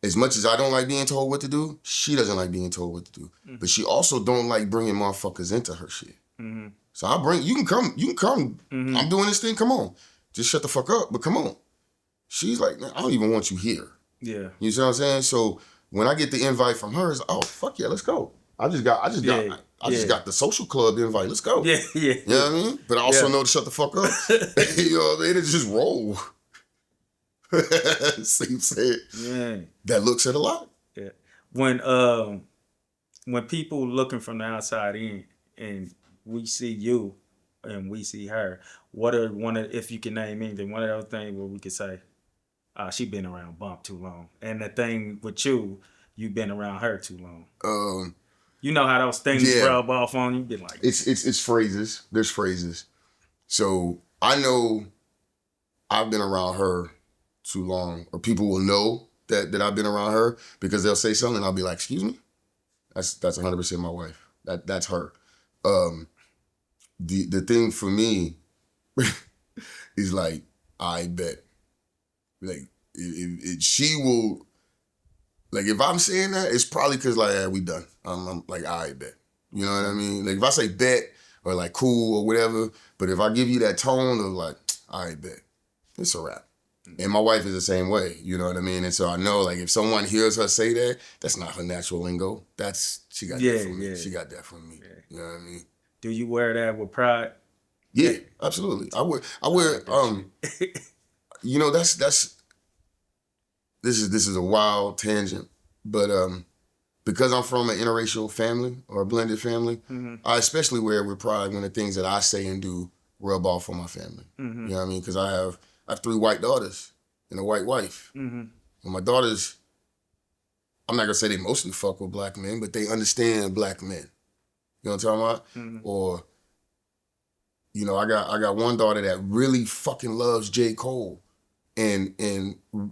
as much as I don't like being told what to do, she doesn't like being told what to do. Mm-hmm. But she also don't like bringing motherfuckers into her shit. Mm-hmm. So you can come. Mm-hmm. I'm doing this thing, come on. Just shut the fuck up, but come on. She's like, I don't even want you here. Yeah. You see what I'm saying? So when I get the invite from her, it's like, oh, fuck yeah, let's go. I just got the social club invite. Let's go. Yeah. You know what I mean? But I also know to shut the fuck up. You know what I mean? It just roll. See what I'm saying? Yeah. That looks at a lot. Yeah. When people looking from the outside in and we see you and we see her, what are if you can name anything, one of those things where we could say, she been around Bump too long. And the thing with you've been around her too long. You know how those things rub off on you? Be like, it's phrases. There's phrases. So I know I've been around her too long, or people will know that I've been around her because they'll say something and I'll be like, excuse me? That's 100% my wife. That's her. The thing for me is like, I bet. Like, she will, like, if I'm saying that, it's probably because, like, yeah, we done. I'm like, I bet. You know what I mean? Like, if I say bet or, like, cool or whatever, but if I give you that tone of, like, I bet, it's a wrap. And my wife is the same way, you know what I mean? And so I know, like, if someone hears her say that, that's not her natural lingo. She got that from me. Yeah. She got that from me. Yeah. You know what I mean? Do you wear that with pride? Yeah, absolutely. I wear you know, this is a wild tangent, but because I'm from an interracial family or a blended family, mm-hmm. I especially wear it with pride when the things that I say and do rub off on my family. Mm-hmm. You know what I mean? Because I have 3 white daughters and a white wife. Mm-hmm. And my daughters, I'm not gonna say they mostly fuck with black men, but they understand black men. You know what I'm talking about? Mm-hmm. Or, you know, I got one daughter that really fucking loves J. Cole. And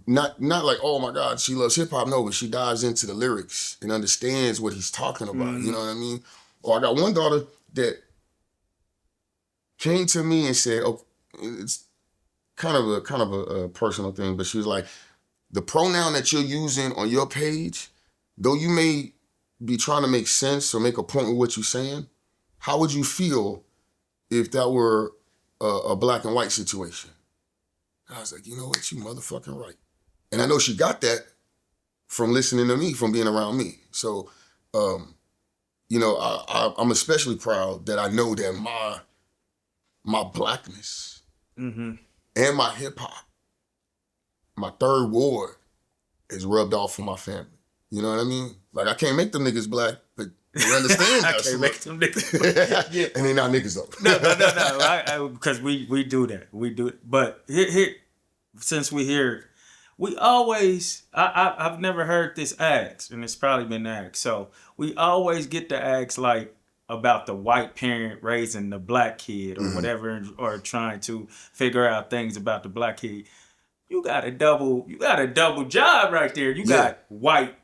not like, oh my God, she loves hip hop. No, but she dives into the lyrics and understands what he's talking about. Mm-hmm. You know what I mean? Or I got one daughter that came to me and said, "Oh, it's kind of a personal thing," but she was like, "The pronoun that you're using on your page, though you may be trying to make sense or make a point with what you're saying, how would you feel if that were a black and white situation?" I was like, you know what? You motherfucking right. And I know she got that from listening to me, from being around me. So, you know, I'm especially proud that I know that my blackness mm-hmm. and my hip hop, my third ward, is rubbed off on my family. You know what I mean? Like, I can't make them niggas black, but they understand that. I can't make them niggas black. Yeah. And they not niggas though. No. Because we do that. We do it. But here, since we hear, we always, I've never heard this asked, and it's probably been asked. So we always get the ask like about the white parent raising the black kid or mm-hmm. whatever, or trying to figure out things about the black kid. You got a double job right there. You got white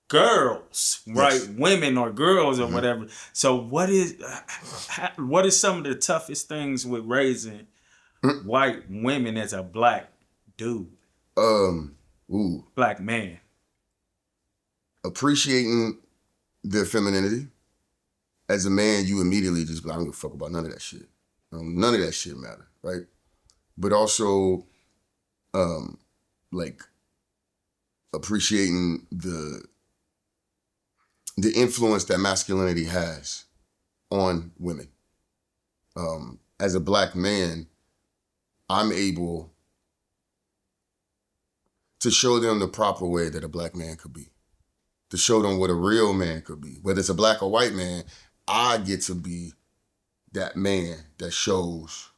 girls, right? Yes. Women or girls or whatever. So what is some of the toughest things with raising white women as a black dude, black man? Appreciating their femininity. As a man, you immediately just be like, I don't give a fuck about none of that shit. None of that shit matter, right? But also, like appreciating the influence that masculinity has on women. As a black man, I'm able to show them the proper way that a black man could be, to show them what a real man could be. Whether it's a black or white man, I get to be that man that shows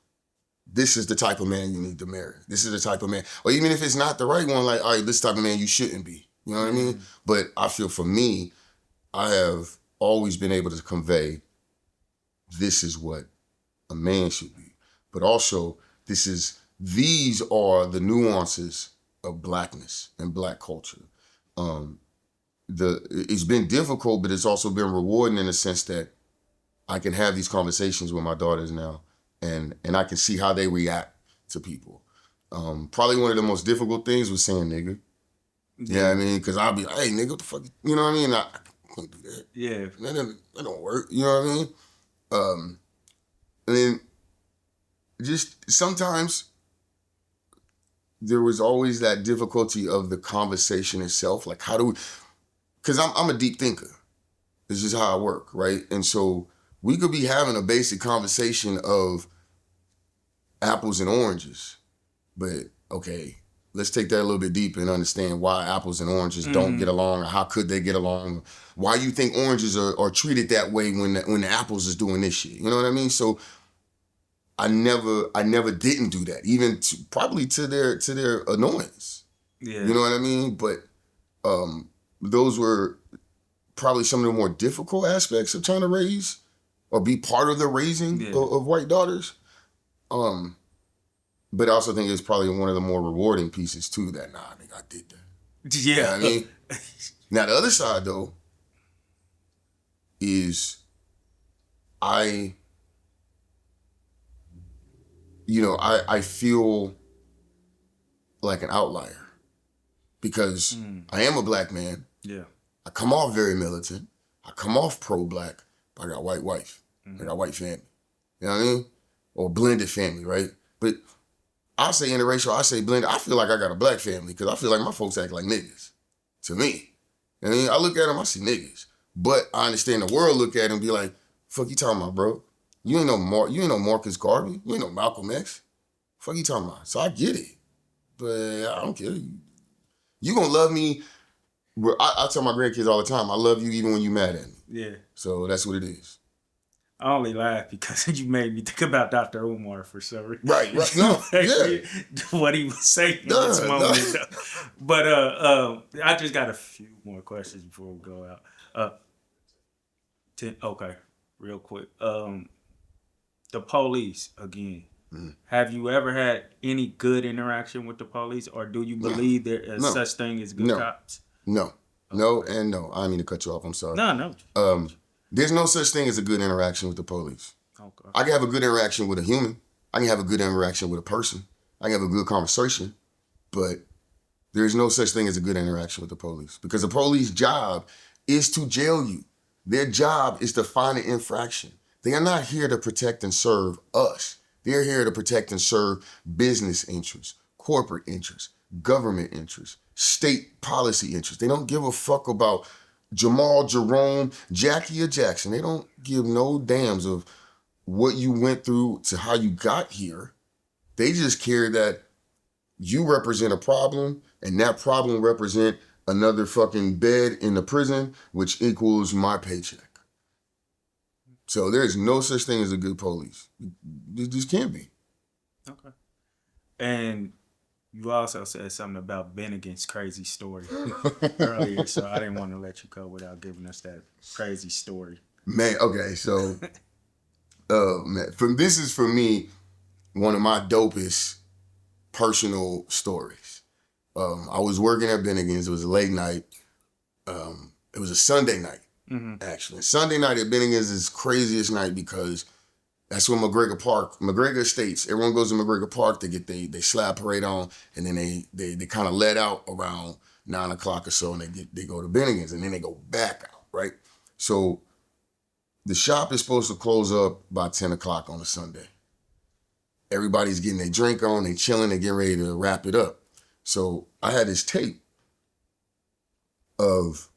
this is the type of man you need to marry. This is the type of man, or even if it's not the right one, like, all right, this type of man you shouldn't be. You know what I mean? But I feel for me, I have always been able to convey this is what a man should be. But also, these are the nuances of blackness and black culture. It's been difficult, but it's also been rewarding in the sense that I can have these conversations with my daughters now, and I can see how they react to people. Probably one of the most difficult things was saying nigga. Yeah, I mean, because I'll be like, hey, nigga, what the fuck? You know what I mean? I can't do that. Yeah. That don't work. You know what I mean? And then just sometimes there was always that difficulty of the conversation itself. Like, how do we, because I'm a deep thinker. This is how I work, right? And so we could be having a basic conversation of apples and oranges, but okay, let's take that a little bit deeper and understand why apples and oranges don't get along, or how could they get along, why you think oranges are treated that way when the apples is doing this shit. You know what I mean? So I never didn't do that, even probably to their annoyance. Yeah. You know what I mean? But those were probably some of the more difficult aspects of trying to raise or be part of the raising of white daughters. But I also think it's probably one of the more rewarding pieces too, that, nah, I think I did that. Yeah. You know what I mean? Now, the other side, though, is I feel like an outlier because I am a black man. Yeah. I come off very militant. I come off pro-black, but I got a white wife. I got a white family. You know what I mean? Or blended family, right? But I say interracial, I say blended. I feel like I got a black family because I feel like my folks act like niggas. To me. You know what I mean? I look at them, I see niggas. But I understand the world look at them and be like, fuck you talking about, bro? You ain't no Marcus Garvey. You ain't no Malcolm X. Fuck you talking about? So I get it. But I don't care. You gonna love me. I tell my grandkids all the time, I love you even when you mad at me. Yeah. So that's what it is. I only laugh because you made me think about Dr. Umar for some reason. Right. No, yeah. What he was saying in this moment. But I just got a few more questions before we go out. Okay, real quick. The police, again. Have you ever had any good interaction with the police, or do you believe there is such thing as good cops? No. No, and no. I didn't mean to cut you off. I'm sorry. No. There's no such thing as a good interaction with the police. Okay. I can have a good interaction with a human. I can have a good interaction with a person. I can have a good conversation. But there's no such thing as a good interaction with the police. Because the police job is to jail you. Their job is to find an infraction. They are not here to protect and serve us. They're here to protect and serve business interests, corporate interests, government interests, state policy interests. They don't give a fuck about Jamal, Jerome, Jackie, or Jackson. They don't give no damns of what you went through to how you got here. They just care that you represent a problem, and that problem represent another fucking bed in the prison, which equals my paycheck. So there is no such thing as a good police. There just can't be. Okay. And you also said something about Bennigan's crazy story earlier, so I didn't want to let you go without giving us that crazy story. Man, okay, so this is for me one of my dopest personal stories. I was working at Bennigan's. It was a late night. It was a Sunday night, actually. Sunday night at Bennigan's is craziest night because that's when McGregor Estates, everyone goes to McGregor Park, they get they slab parade on, and then they kind of let out around 9 o'clock or so, and they go to Bennigan's, and then they go back out, right? So the shop is supposed to close up by 10 o'clock on a Sunday. Everybody's getting their drink on, they chilling, they getting ready to wrap it up. So I had this tape of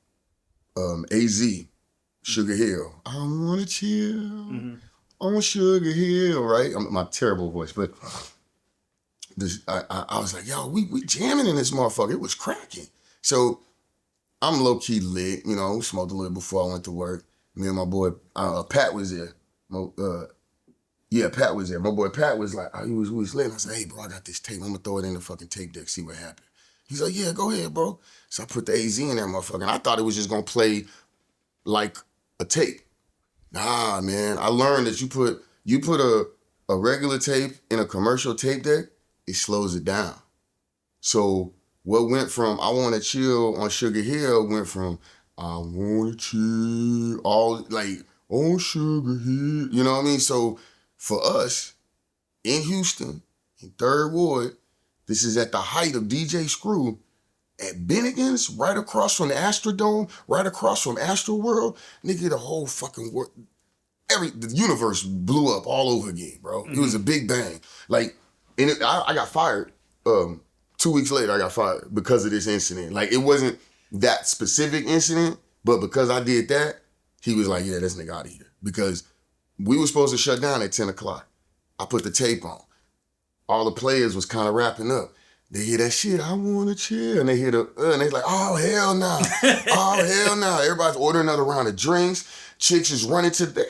AZ, Sugar Hill. I wanna chill on Sugar Hill, right? My terrible voice, but I was like, yo, we jamming in this motherfucker. It was cracking. So I'm low-key lit, you know, smoked a little before I went to work. Me and my boy, Pat was there. Pat was there. My boy Pat was like, he was lit. I said, hey, bro, I got this tape. I'm gonna throw it in the fucking tape deck, see what happened. He's like, yeah, go ahead, bro. So I put the AZ in that motherfucker, and I thought it was just gonna play like a tape. Nah, man. I learned that you put a regular tape in a commercial tape deck, it slows it down. So what went from I Wanna Chill on Sugar Hill went from I wanna chill, all like on Sugar Hill. You know what I mean? So for us in Houston, in Third Ward, this is at the height of DJ Screw at Bennigan's, right across from the Astrodome, right across from Astroworld. Nigga, the whole fucking world, the universe blew up all over again, bro. It was a big bang. Like, and I got fired. 2 weeks later, I got fired because of this incident. Like, it wasn't that specific incident, but because I did that, he was like, yeah, this nigga out of here. Because we were supposed to shut down at 10 o'clock. I put the tape on. All the players was kind of wrapping up. They hear that shit, I wanna chill. And they hear and they like, oh, hell nah. Oh, hell nah. Everybody's ordering another round of drinks. Chicks is running to the,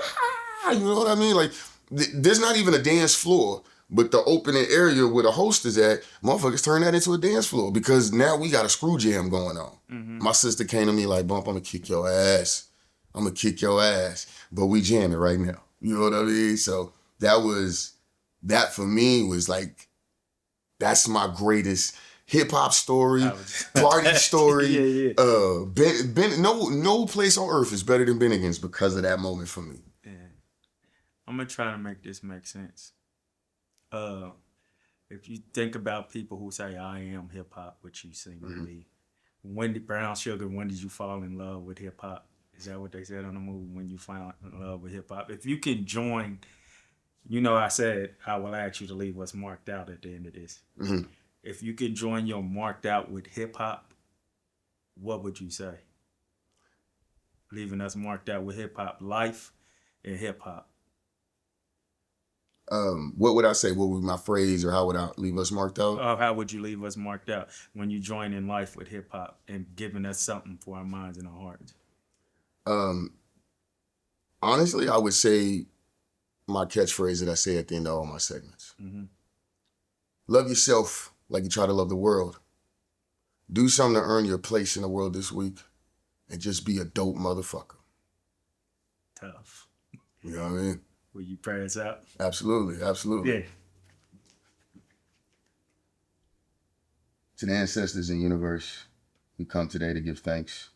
you know what I mean? Like, there's not even a dance floor, but the opening area where the host is at, motherfuckers turn that into a dance floor because now we got a screw jam going on. My sister came to me like, Bump, I'm gonna kick your ass. I'm gonna kick your ass. But we jamming right now. You know what I mean? So that for me was like, that's my greatest hip hop story, party story. No place on earth is better than Bennigan's because of that moment for me. Yeah. I'm gonna try to make this make sense. If you think about people who say I am hip hop, which you seem to be, Brown Sugar, when did you fall in love with hip hop? Is that what they said on the movie? When you fall in love with hip hop? If you can join, you know, I said I will ask you to leave what's marked out at the end of this. If you can join your marked out with hip hop, what would you say? Leaving us marked out with hip hop, life and hip hop. What would I say? What would my phrase, or how would I leave us marked out? How would you leave us marked out when you join in life with hip hop and giving us something for our minds and our hearts? Honestly, I would say my catchphrase that I say at the end of all my segments. Love yourself like you try to love the world. Do something to earn your place in the world this week, and just be a dope motherfucker. Tough. You know what I mean? Will you pray us out? Absolutely, absolutely. Yeah. To the ancestors in the universe, we come today to give thanks,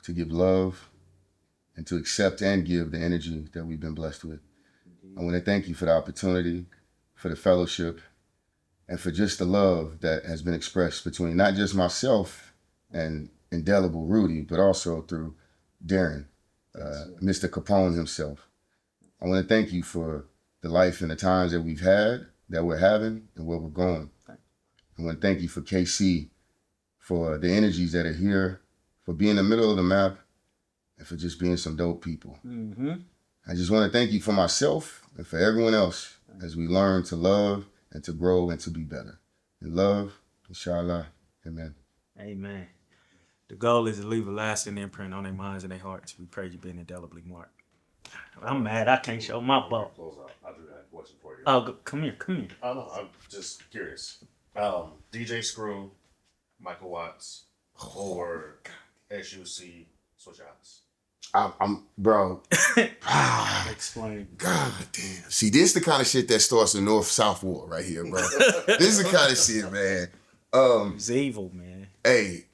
to give love, and to accept and give the energy that we've been blessed with. I want to thank you for the opportunity, for the fellowship, and for just the love that has been expressed between not just myself and Indelible Rudy, but also through Darren, Mr. Capone himself. I want to thank you for the life and the times that we've had, that we're having, and where we're going. I want to thank you for KC, for the energies that are here, for being in the middle of the map, and for just being some dope people. I just want to thank you for myself and for everyone else as we learn to love and to grow and to be better. In love, inshallah, amen. Amen. The goal is to leave a lasting imprint on their minds and their hearts. We pray you've been indelibly marked. I'm mad. I can't show my butt. Close out. I'll do that question for you. Oh, come here. I don't know. I'm just curious. DJ Screw, Michael Watts, or SUC Switch Outs. I'm bro. Explain. God damn. See, this the kind of shit that starts the North-South war right here, bro. This is the kind of shit, man. It's evil, man. Hey,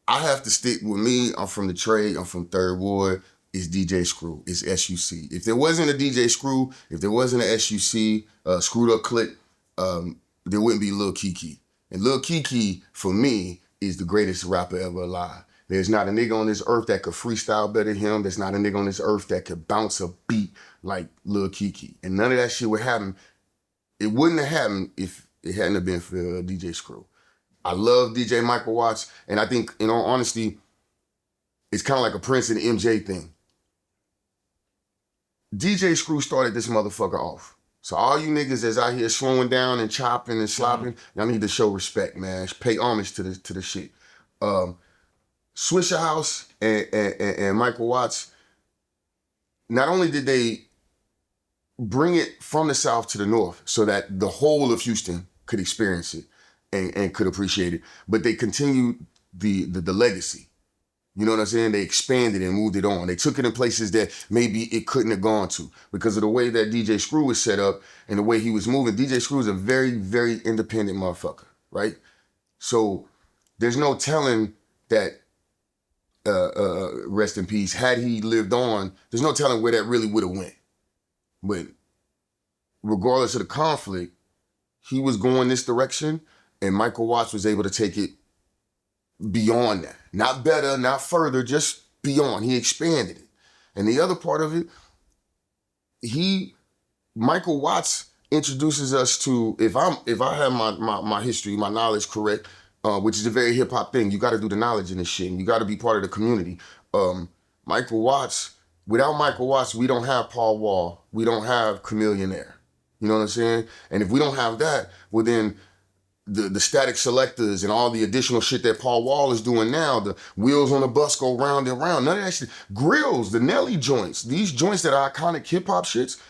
I have to stick with me. I'm from the trade. I'm from Third Ward. It's DJ Screw. It's SUC. If there wasn't a DJ Screw, if there wasn't a SUC, Screwed Up Click, there wouldn't be Lil Kiki. And Lil Kiki, for me, is the greatest rapper ever alive. There's not a nigga on this earth that could freestyle better than him. There's not a nigga on this earth that could bounce a beat like Lil Kiki. And none of that shit would happen. It wouldn't have happened if it hadn't have been for DJ Screw. I love DJ Michael Watts, and I think, in all honesty, it's kind of like a Prince and MJ thing. DJ Screw started this motherfucker off. So all you niggas that's out here slowing down and chopping and slopping, y'all need to show respect, man. Pay homage to the shit. Swisher House and Michael Watts, not only did they bring it from the South to the North so that the whole of Houston could experience it and could appreciate it, but they continued the legacy. You know what I'm saying? They expanded and moved it on. They took it in places that maybe it couldn't have gone to because of the way that DJ Screw was set up and the way he was moving. DJ Screw is a very, very independent motherfucker, right? So there's no telling that, rest in peace, had he lived on, there's no telling where that really would have went. But regardless of the conflict, he was going this direction and Michael Watts was able to take it beyond that. Not better, not further, just beyond. He expanded it. And the other part of it, Michael Watts introduces us to, if I have my history, my knowledge correct, which is a very hip hop thing, you got to do the knowledge in this shit, and you got to be part of the community. Michael Watts, without Michael Watts, we don't have Paul Wall, we don't have Chameleonaire. You know what I'm saying? And if we don't have that, well then, the static selectors and all the additional shit that Paul Wall is doing now, the wheels on the bus go round and round, none of that shit. Grills, the Nelly joints, these joints that are iconic hip hop shits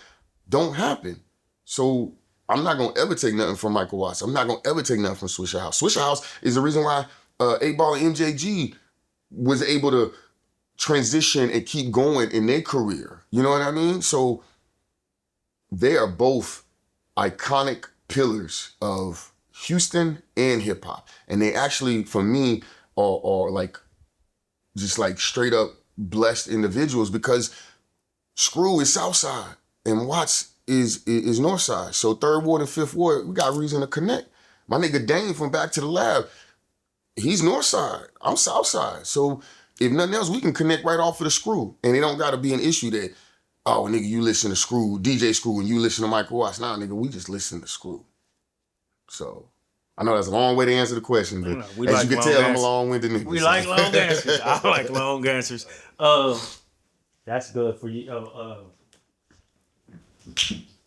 don't happen. So I'm not gonna ever take nothing from Michael Watts. I'm not gonna ever take nothing from Swisher House. Swisher House is the reason why 8Ball and MJG was able to transition and keep going in their career. You know what I mean? So they are both iconic pillars of Houston and hip hop. And they actually, for me, are like, just like straight up blessed individuals because Screw is Southside and Watts is Northside. So Third Ward and Fifth Ward, we got reason to connect. My nigga Dane from Back to the Lab, he's Northside, I'm Southside. So if nothing else, we can connect right off of the Screw. And it don't gotta be an issue that, oh nigga, you listen to Screw, DJ Screw, and you listen to Michael Watts. Nah, nigga, we just listen to Screw. So I know that's a long way to answer the question, but as like you can tell, I'm a long-winded nigga. We like long answers. I like long answers. That's good for you.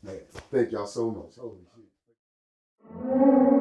Man, thank y'all so much. Holy shit.